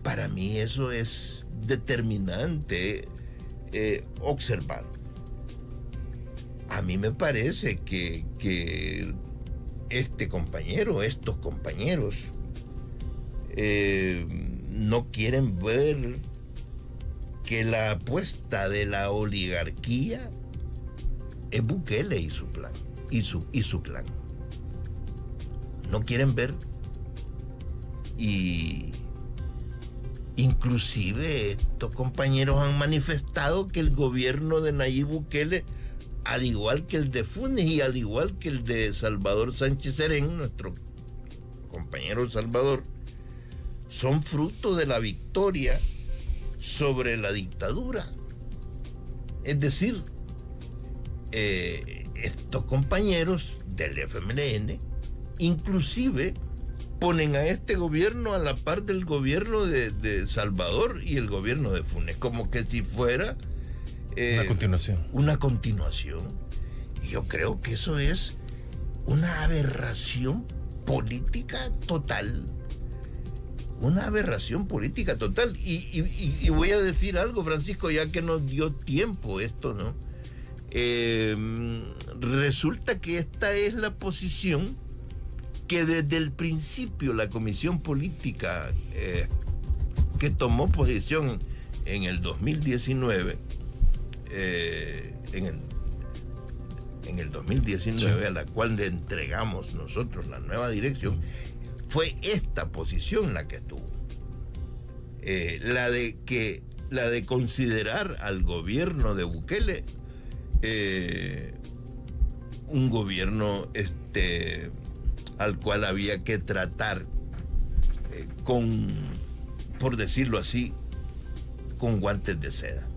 para mí eso es determinante observar. A mí me parece que este compañero, estos compañeros, no quieren ver que la apuesta de la oligarquía es Bukele y su plan, y su clan. No quieren ver. Y inclusive estos compañeros han manifestado que el gobierno de Nayib Bukele, al igual que el de Funes y al igual que el de Salvador Sánchez Serén, nuestro compañero Salvador, son fruto de la victoria sobre la dictadura. Es decir, estos compañeros del FMLN inclusive ponen a este gobierno a la par del gobierno de Salvador y el gobierno de Funes, como que si fuera una continuación. Y yo creo que eso es una aberración política total. Una aberración política total. Y voy a decir algo, Francisco, ya que nos dio tiempo esto, ¿no? Resulta que esta es la posición que desde el principio la Comisión Política que tomó posición en el 2019, en el 2019, sí, a la cual le entregamos nosotros la nueva dirección, fue esta posición la que tuvo. La de considerar al gobierno de Bukele un gobierno al cual había que tratar por decirlo así, con guantes de seda.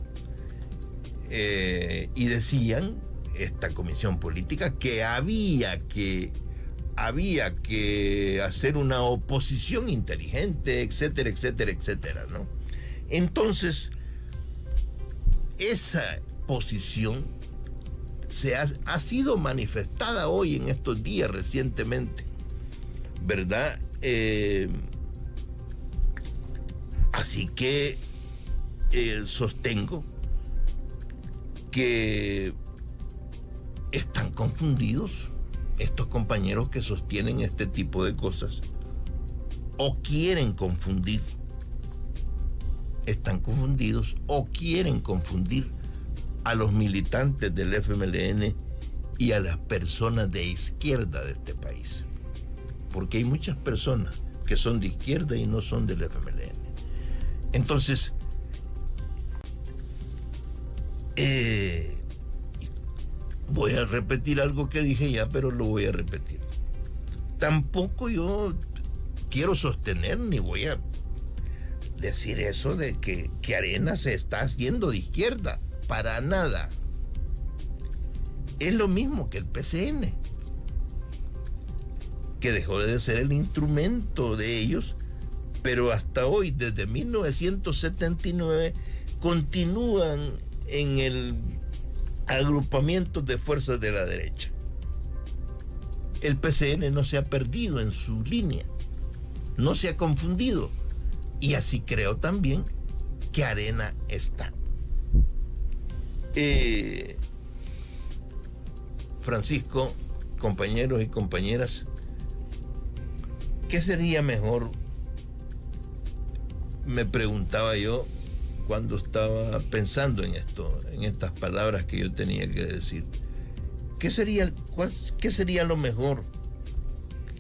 Y decían esta comisión política que había que hacer una oposición inteligente, etcétera, etcétera, etcétera, ¿no? Entonces, esa posición ha sido manifestada hoy en estos días recientemente, ¿verdad? Así que sostengo que están confundidos estos compañeros que sostienen este tipo de cosas, o quieren confundir, están confundidos o quieren confundir a los militantes del FMLN y a las personas de izquierda de este país, porque hay muchas personas que son de izquierda y no son del FMLN. Entonces, voy a repetir algo que dije ya, pero lo voy a repetir. Tampoco yo quiero sostener ni voy a decir eso de que Arena se está haciendo de izquierda. Para nada. Es lo mismo que el PCN, que dejó de ser el instrumento de ellos, pero hasta hoy, desde 1979, continúan en el agrupamiento de fuerzas de la derecha. El PCN no se ha perdido en su línea, no se ha confundido, y así creo también que Arena está. Francisco, compañeros y compañeras, ¿qué sería mejor? Me preguntaba yo cuando estaba pensando en esto, en estas palabras que yo tenía que decir. ¿Qué sería lo mejor?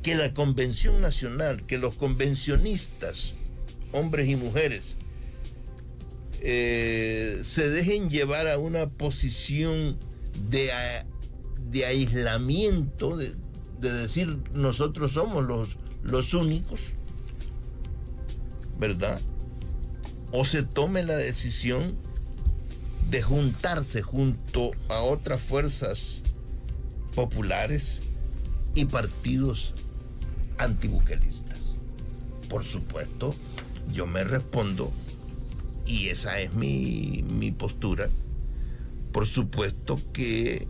Que la Convención Nacional, que los convencionistas, hombres y mujeres, se dejen llevar a una posición de aislamiento, de decir nosotros somos los únicos, ¿verdad? O se tome la decisión de juntarse junto a otras fuerzas populares y partidos antibuquelistas. Por supuesto, yo me respondo, y esa es mi postura. Por supuesto que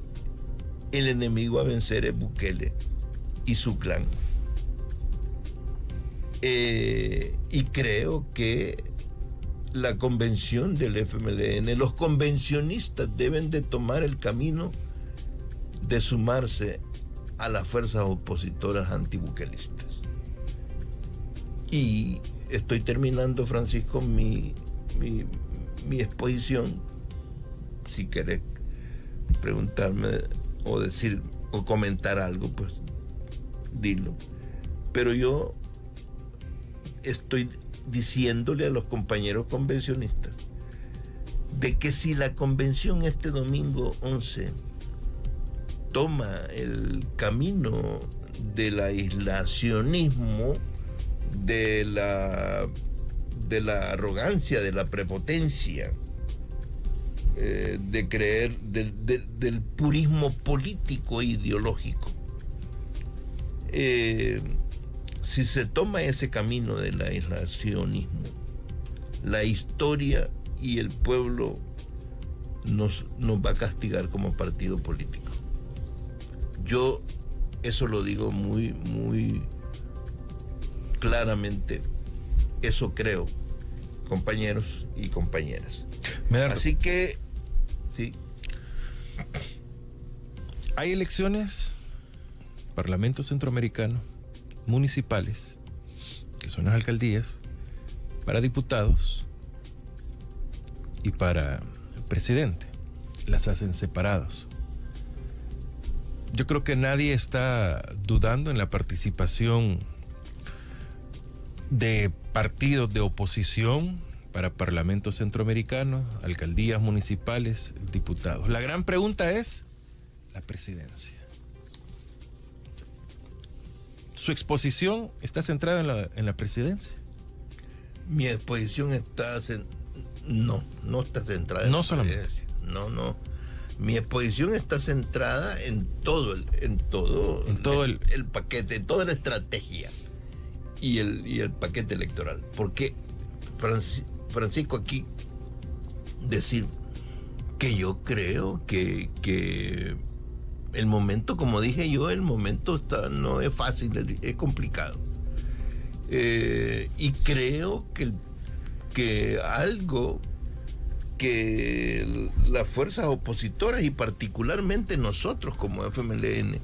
el enemigo a vencer es Bukele y su clan. Y creo que la convención del FMLN, los convencionistas deben de tomar el camino de sumarse a las fuerzas opositoras antibuquelistas. Y estoy terminando, Francisco, mi exposición. Si querés preguntarme o decir o comentar algo, pues dilo. Pero yo estoy diciéndole a los compañeros convencionistas de que si la convención este domingo 11 toma el camino del aislacionismo, de la arrogancia, de la prepotencia, de creer, del purismo político e ideológico, si se toma ese camino del aislacionismo, la historia y el pueblo nos va a castigar como partido político. Yo eso lo digo muy, muy claramente. Eso creo, compañeros y compañeras. Así que, sí. Hay elecciones, Parlamento Centroamericano, municipales, que son las alcaldías, para diputados y para presidente. Las hacen separados. Yo creo que nadie está dudando en la participación de partidos de oposición para Parlamento Centroamericano, alcaldías municipales, diputados. La gran pregunta es la presidencia. ¿Su exposición está centrada en la presidencia? Mi exposición no está centrada en no la solamente. presidencia. No. Mi exposición está centrada en todo el paquete, en toda la estrategia y el paquete electoral. Porque, Francisco, aquí decir que yo creo que el momento, como dije yo, el momento no es fácil, es complicado. Y creo que algo que las fuerzas opositoras y particularmente nosotros como FMLN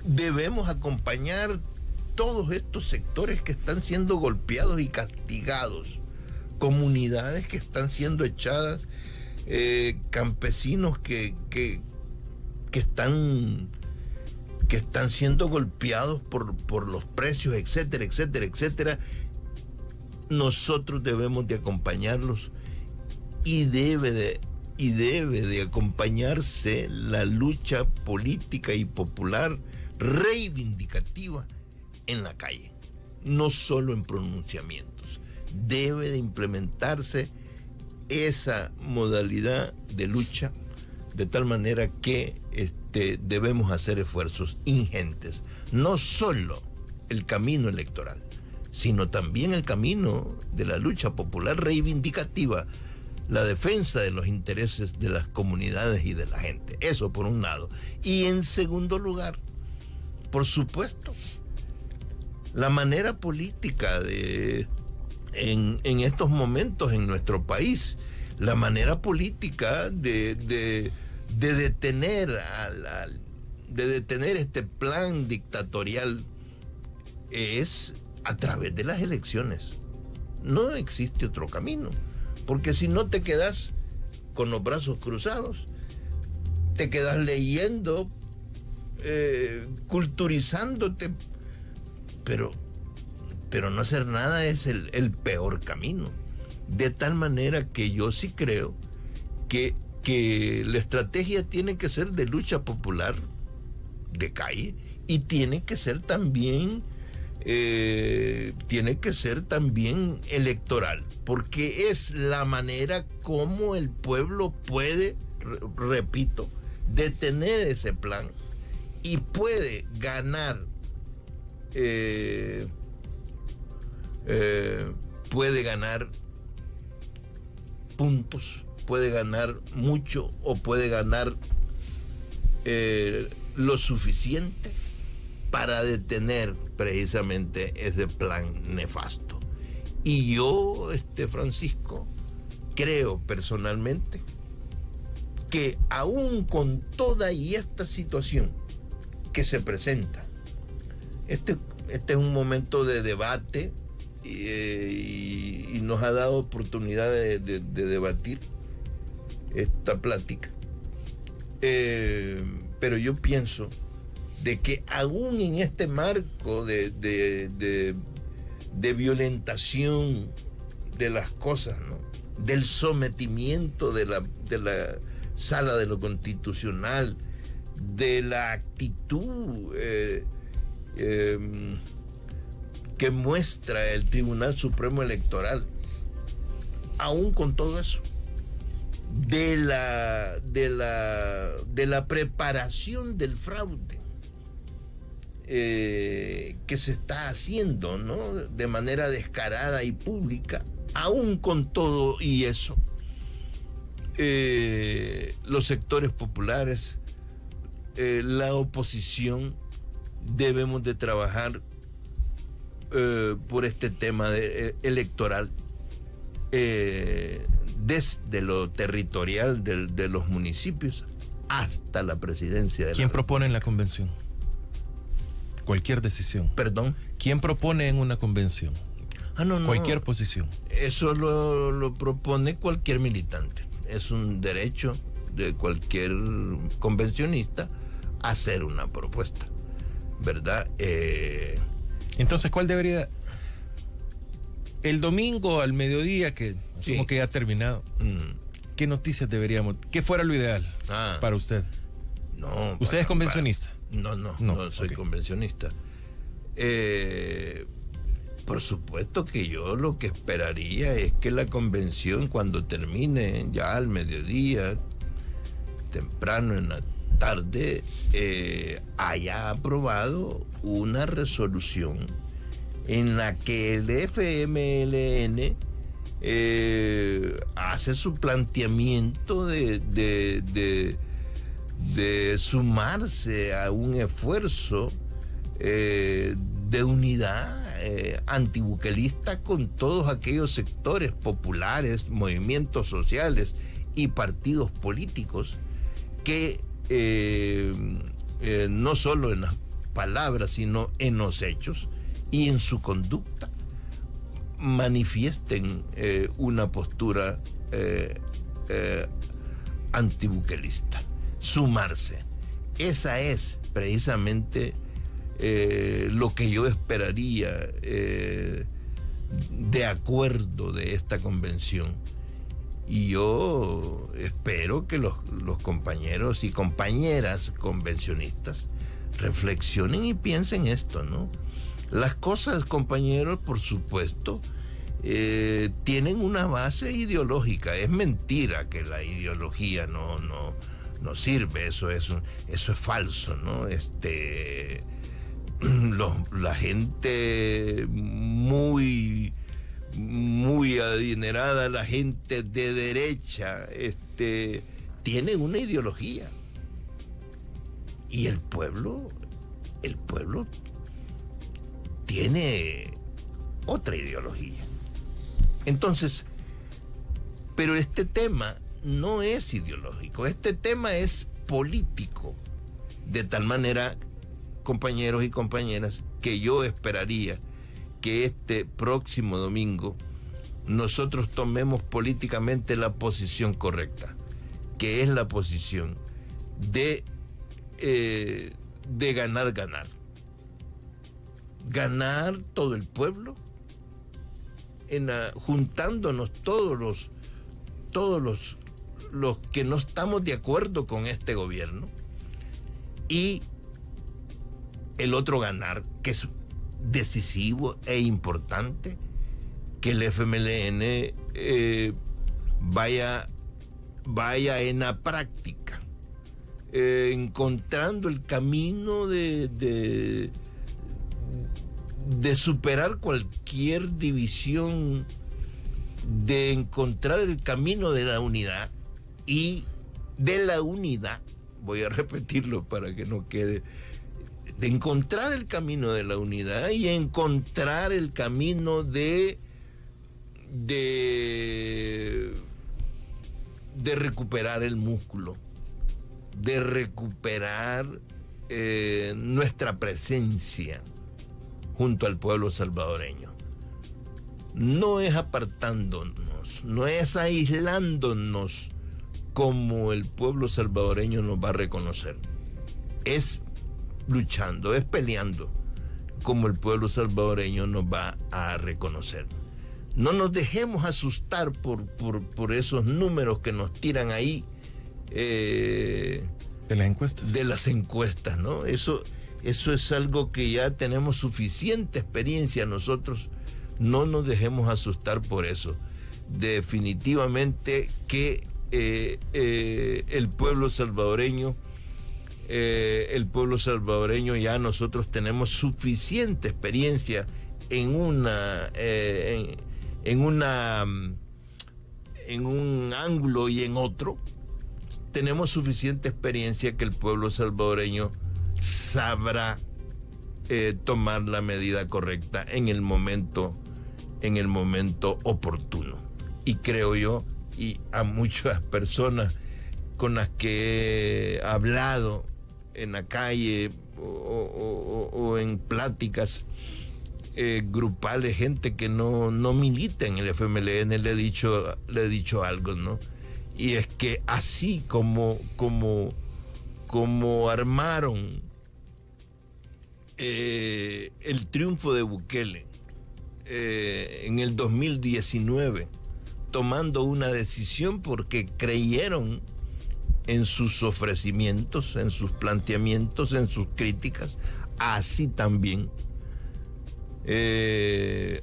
debemos acompañar todos estos sectores que están siendo golpeados y castigados, comunidades que están siendo echadas, campesinos que están siendo golpeados por los precios, etcétera, etcétera, etcétera. Nosotros debemos de acompañarlos y debe de acompañarse la lucha política y popular reivindicativa en la calle, no solo en pronunciamientos. Debe de implementarse esa modalidad de lucha de tal manera que debemos hacer esfuerzos ingentes, no solo el camino electoral, sino también el camino de la lucha popular reivindicativa, la defensa de los intereses de las comunidades y de la gente. Eso por un lado. Y en segundo lugar, por supuesto, la manera política en estos momentos en nuestro país, la manera política de detener este plan dictatorial es a través de las elecciones. No existe otro camino, porque si no te quedas con los brazos cruzados, te quedas leyendo, culturizándote, pero no hacer nada es el peor camino. De tal manera que yo sí creo que la estrategia tiene que ser de lucha popular de calle y tiene que ser también electoral, porque es la manera como el pueblo puede, repito, detener ese plan y puede ganar puntos, puede ganar mucho o puede ganar lo suficiente para detener precisamente ese plan nefasto. Y yo, Francisco, creo personalmente que aún con toda y esta situación que se presenta, este es un momento de debate y nos ha dado oportunidad de debatir esta plática. Pero yo pienso de que aún en este marco de violentación de las cosas, ¿no?, del sometimiento de la Sala de lo Constitucional, de la actitud que muestra el Tribunal Supremo Electoral, aún con todo eso, de la preparación del fraude que se está haciendo, ¿no?, de manera descarada y pública, aún con todo y eso, los sectores populares, la oposición, debemos de trabajar por este tema electoral desde lo territorial de los municipios hasta la presidencia de ¿Quién propone en la convención? Cualquier decisión. ¿Perdón? ¿Quién propone en una convención? No. Cualquier posición. Eso lo propone cualquier militante. Es un derecho de cualquier convencionista hacer una propuesta, ¿verdad? Entonces, ¿cuál debería? El domingo al mediodía, que asumo que ya ha terminado, ¿qué noticias deberíamos? ¿Qué fuera lo ideal para usted? No. ¿Usted es convencionista? No soy convencionista. Por supuesto que yo lo que esperaría es que la convención, cuando termine ya al mediodía, temprano en la tarde, haya aprobado una resolución en la que el FMLN hace su planteamiento de sumarse a un esfuerzo de unidad antibuquelista con todos aquellos sectores populares, movimientos sociales y partidos políticos que no solo en las palabras, sino en los hechos y en su conducta manifiesten una postura antibuquelista. Sumarse. Esa es precisamente lo que yo esperaría de acuerdo de esta convención. Y yo espero que los compañeros y compañeras convencionistas reflexionen y piensen esto, ¿no? Las cosas, compañeros, por supuesto, tienen una base ideológica. Es mentira que la ideología no sirve, eso es falso, ¿no? La gente muy adinerada, la gente de derecha, tiene una ideología. Y el pueblo tiene otra ideología. Entonces, pero este tema no es ideológico, este tema es político, de tal manera, compañeros y compañeras, que yo esperaría que este próximo domingo nosotros tomemos políticamente la posición correcta, que es la posición de ganar todo el pueblo, juntándonos todos los que no estamos de acuerdo con este gobierno, y el otro ganar, que es decisivo e importante, que el FMLN vaya en la práctica, encontrando el camino de superar cualquier división, de encontrar el camino de la unidad, y de la unidad, voy a repetirlo para que no quede, encontrar el camino de la unidad y encontrar el camino de recuperar el músculo, de recuperar nuestra presencia junto al pueblo salvadoreño. No es apartándonos, no es aislándonos como el pueblo salvadoreño nos va a reconocer. Es luchando, es peleando como el pueblo salvadoreño nos va a reconocer. No nos dejemos asustar por esos números que nos tiran ahí. De las encuestas. De las encuestas, ¿no? Eso es algo que ya tenemos suficiente experiencia nosotros. No nos dejemos asustar por eso. Definitivamente que el pueblo salvadoreño ya nosotros tenemos suficiente experiencia en un ángulo y en otro. Tenemos suficiente experiencia que el pueblo salvadoreño sabrá tomar la medida correcta en el momento oportuno. Y creo yo, y a muchas personas con las que he hablado en la calle o en pláticas grupales, gente que no milita en el FMLN, le he dicho algo, ¿no? Y es que así como armaron el triunfo de Bukele en el 2019, tomando una decisión porque creyeron en sus ofrecimientos, en sus planteamientos, en sus críticas, así también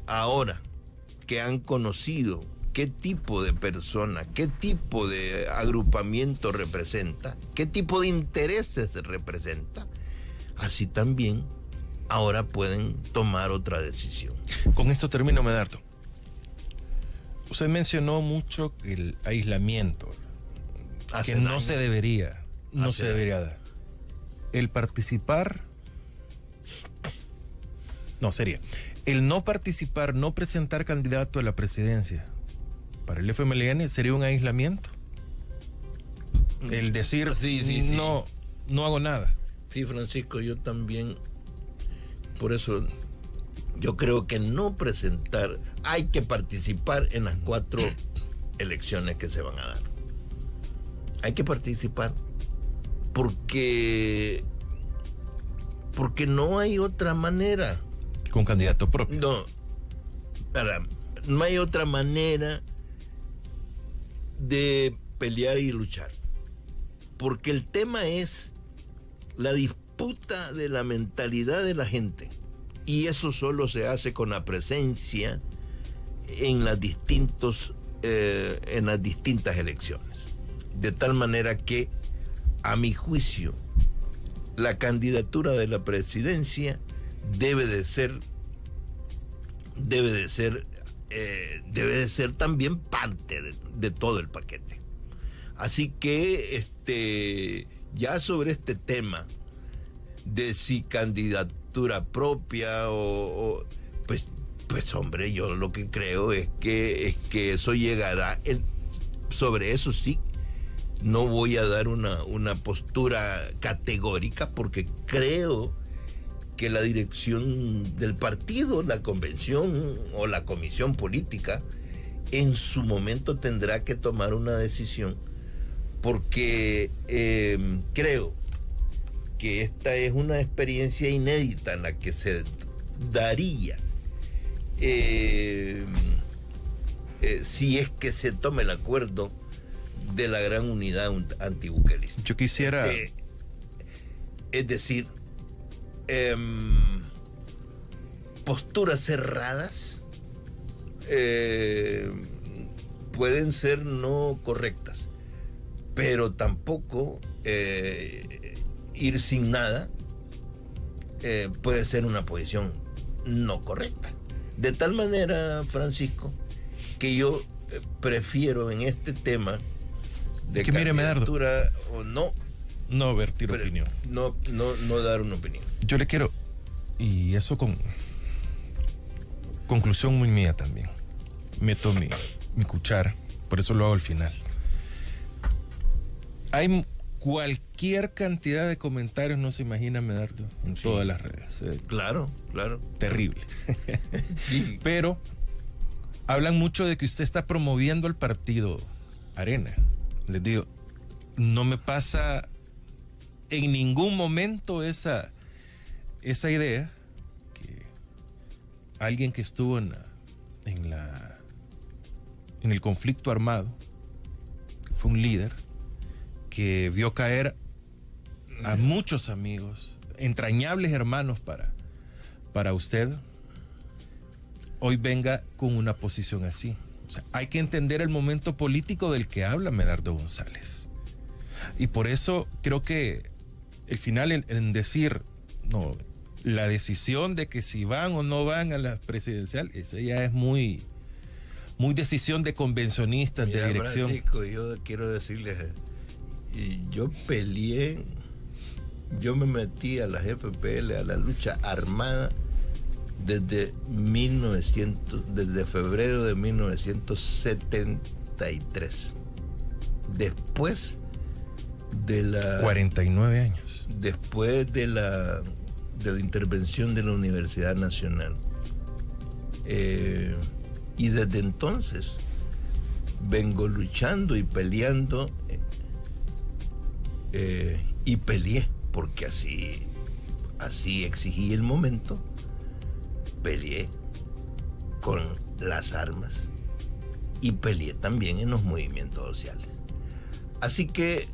ahora que han conocido qué tipo de persona, qué tipo de agrupamiento representa, qué tipo de intereses representa, así también ahora pueden tomar otra decisión. Con esto termino, Medardo. Usted mencionó mucho el aislamiento, que no se debería dar. El participar, el no participar, no presentar candidato a la presidencia para el FMLN sería un aislamiento. El decir, no hago nada. Sí, Francisco, yo también, por eso yo creo que no presentar, hay que participar en las 4 elecciones que se van a dar. Hay que participar porque no hay otra manera. Con candidato propio. No hay otra manera de pelear y luchar. Porque el tema es la disputa de la mentalidad de la gente. Y eso solo se hace con la presencia en las distintas elecciones. De tal manera que, a mi juicio, la candidatura de la presidencia debe de ser también parte de todo el paquete. Así que ya sobre este tema de si candidatura propia pues hombre, yo lo que creo es que eso llegará. Sobre eso sí no voy a dar una postura categórica, porque creo que la dirección del partido, la convención o la comisión política, en su momento tendrá que tomar una decisión, porque creo que esta es una experiencia inédita en la que se daría, si es que se toma el acuerdo de la gran unidad antibuquelista. Yo quisiera... es decir, posturas cerradas pueden ser no correctas, pero tampoco ir sin nada puede ser una posición no correcta. De tal manera, Francisco, que yo prefiero en este tema de que candidatura o no, no vertir opinión. No dar una opinión. Yo le quiero, y eso con conclusión muy mía también, meto mi cuchara, por eso lo hago al final. Hay cualquier cantidad de comentarios, no se imagina, Medardo, en todas las redes. Claro. Terrible. Sí. Pero hablan mucho de que usted está promoviendo el partido Arena. Les digo, no me pasa en ningún momento esa idea que alguien que estuvo en el conflicto armado, que fue un líder, que vio caer a muchos amigos, entrañables hermanos para usted, hoy venga con una posición así. O sea, hay que entender el momento político del que habla Medardo González. Y por eso creo que el final en decir, no, la decisión de que si van o no van a la presidencial, esa ya es muy decisión de convencionistas. Mira, de dirección. Francisco, yo quiero decirles, yo peleé, yo me metí a las FPL, a la lucha armada, desde febrero de 1973. Después de la... 49 años. Después de la intervención de la Universidad Nacional. Y desde entonces vengo luchando y peleando, y peleé, porque así exigí el momento. Peleé con las armas y peleé también en los movimientos sociales. Así que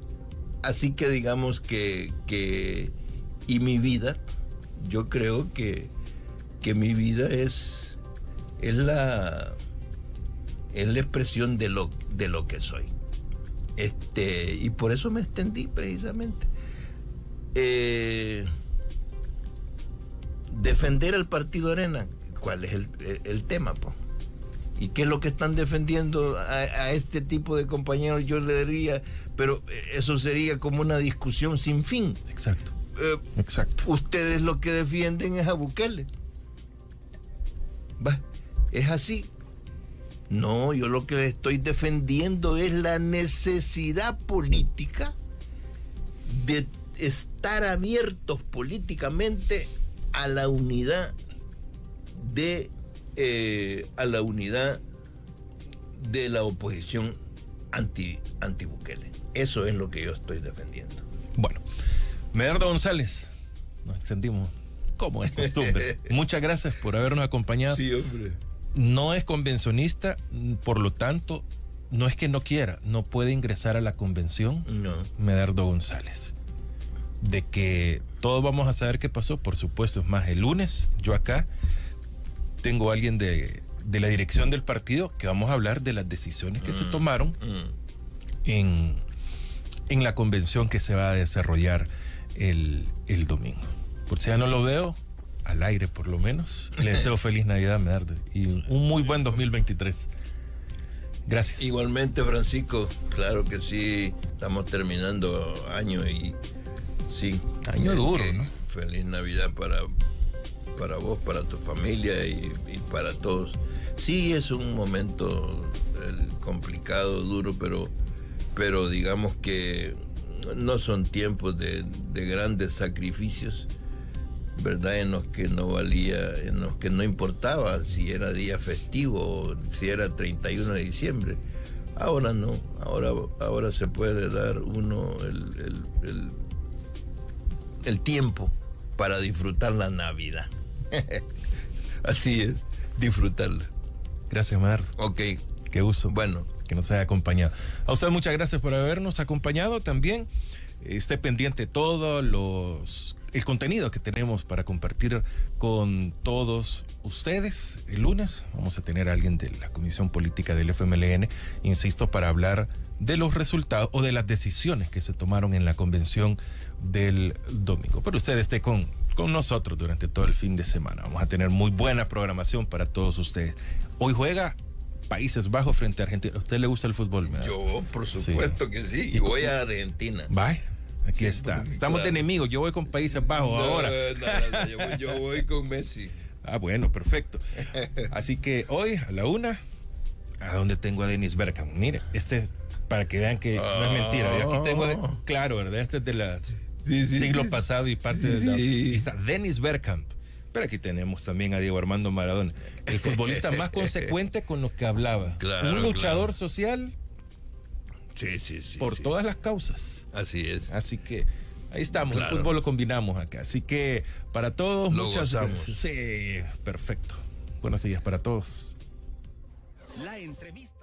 digamos que y mi vida, yo creo que mi vida es la expresión de lo que soy. Y por eso me extendí precisamente. Defender al partido Arena, ¿cuál es el tema, po? ¿Y qué es lo que están defendiendo a este tipo de compañeros? Yo le diría, pero eso sería como una discusión sin fin. Exacto. Exacto. Ustedes lo que defienden es a Bukele. ¿Va? ¿Es así? No, yo lo que estoy defendiendo es la necesidad política de estar abiertos políticamente a la unidad de la oposición anti Bukele. Eso es lo que yo estoy defendiendo. Bueno, Medardo González, nos extendimos como es costumbre. Muchas gracias por habernos acompañado. Sí, hombre. No es convencionista, por lo tanto, no es que no quiera, no puede ingresar a la convención. No. Medardo González. De que todos vamos a saber qué pasó, por supuesto. Es más, el lunes yo acá tengo a alguien de la dirección del partido que vamos a hablar de las decisiones que se tomaron en la convención que se va a desarrollar el domingo. Por si ya no lo veo al aire, por lo menos, le deseo feliz Navidad, Medardo, y un muy buen 2023. Gracias. Igualmente, Francisco, claro que sí, estamos terminando año y sí. Año duro, ¿no? Feliz Navidad para vos, para tu familia y para todos. Sí, es un momento complicado, duro, pero digamos que no son tiempos de grandes sacrificios, ¿verdad? En los que no valía, en los que no importaba si era día festivo o si era 31 de diciembre. Ahora no, ahora se puede dar uno el tiempo para disfrutar la Navidad. Así es, disfrutarla. Gracias, Medardo. Ok. Qué gusto. Bueno. Que nos haya acompañado. A usted muchas gracias por habernos acompañado también. Esté pendiente todo el contenido que tenemos para compartir con todos ustedes. El lunes vamos a tener a alguien de la Comisión Política del FMLN, insisto, para hablar de los resultados o de las decisiones que se tomaron en la convención del domingo. Pero usted esté con nosotros durante todo el fin de semana. Vamos a tener muy buena programación para todos ustedes. Hoy juega Países Bajos frente a Argentina. ¿A usted le gusta el fútbol? Yo, por supuesto que sí. Y voy a Argentina. Bye. Aquí está. Estamos claro. de enemigos. Yo voy con Países Bajos ahora. No, yo voy con Messi. Ah, bueno, perfecto. Así que hoy a la 1, ¿a dónde tengo a Dennis Bergkamp? Mire, este es para que vean que no es mentira. Yo aquí tengo, claro, ¿verdad? Este es del siglo pasado y parte de la... Aquí está Dennis Bergkamp. Pero aquí tenemos también a Diego Armando Maradona, el futbolista más consecuente con lo que hablaba. Claro, un luchador claro. social por todas las causas. Así es. Así que ahí estamos, Claro. el fútbol lo combinamos acá. Así que para todos, Lo muchas gozamos. gracias. Sí, perfecto. Buenos días para todos. La entrevista.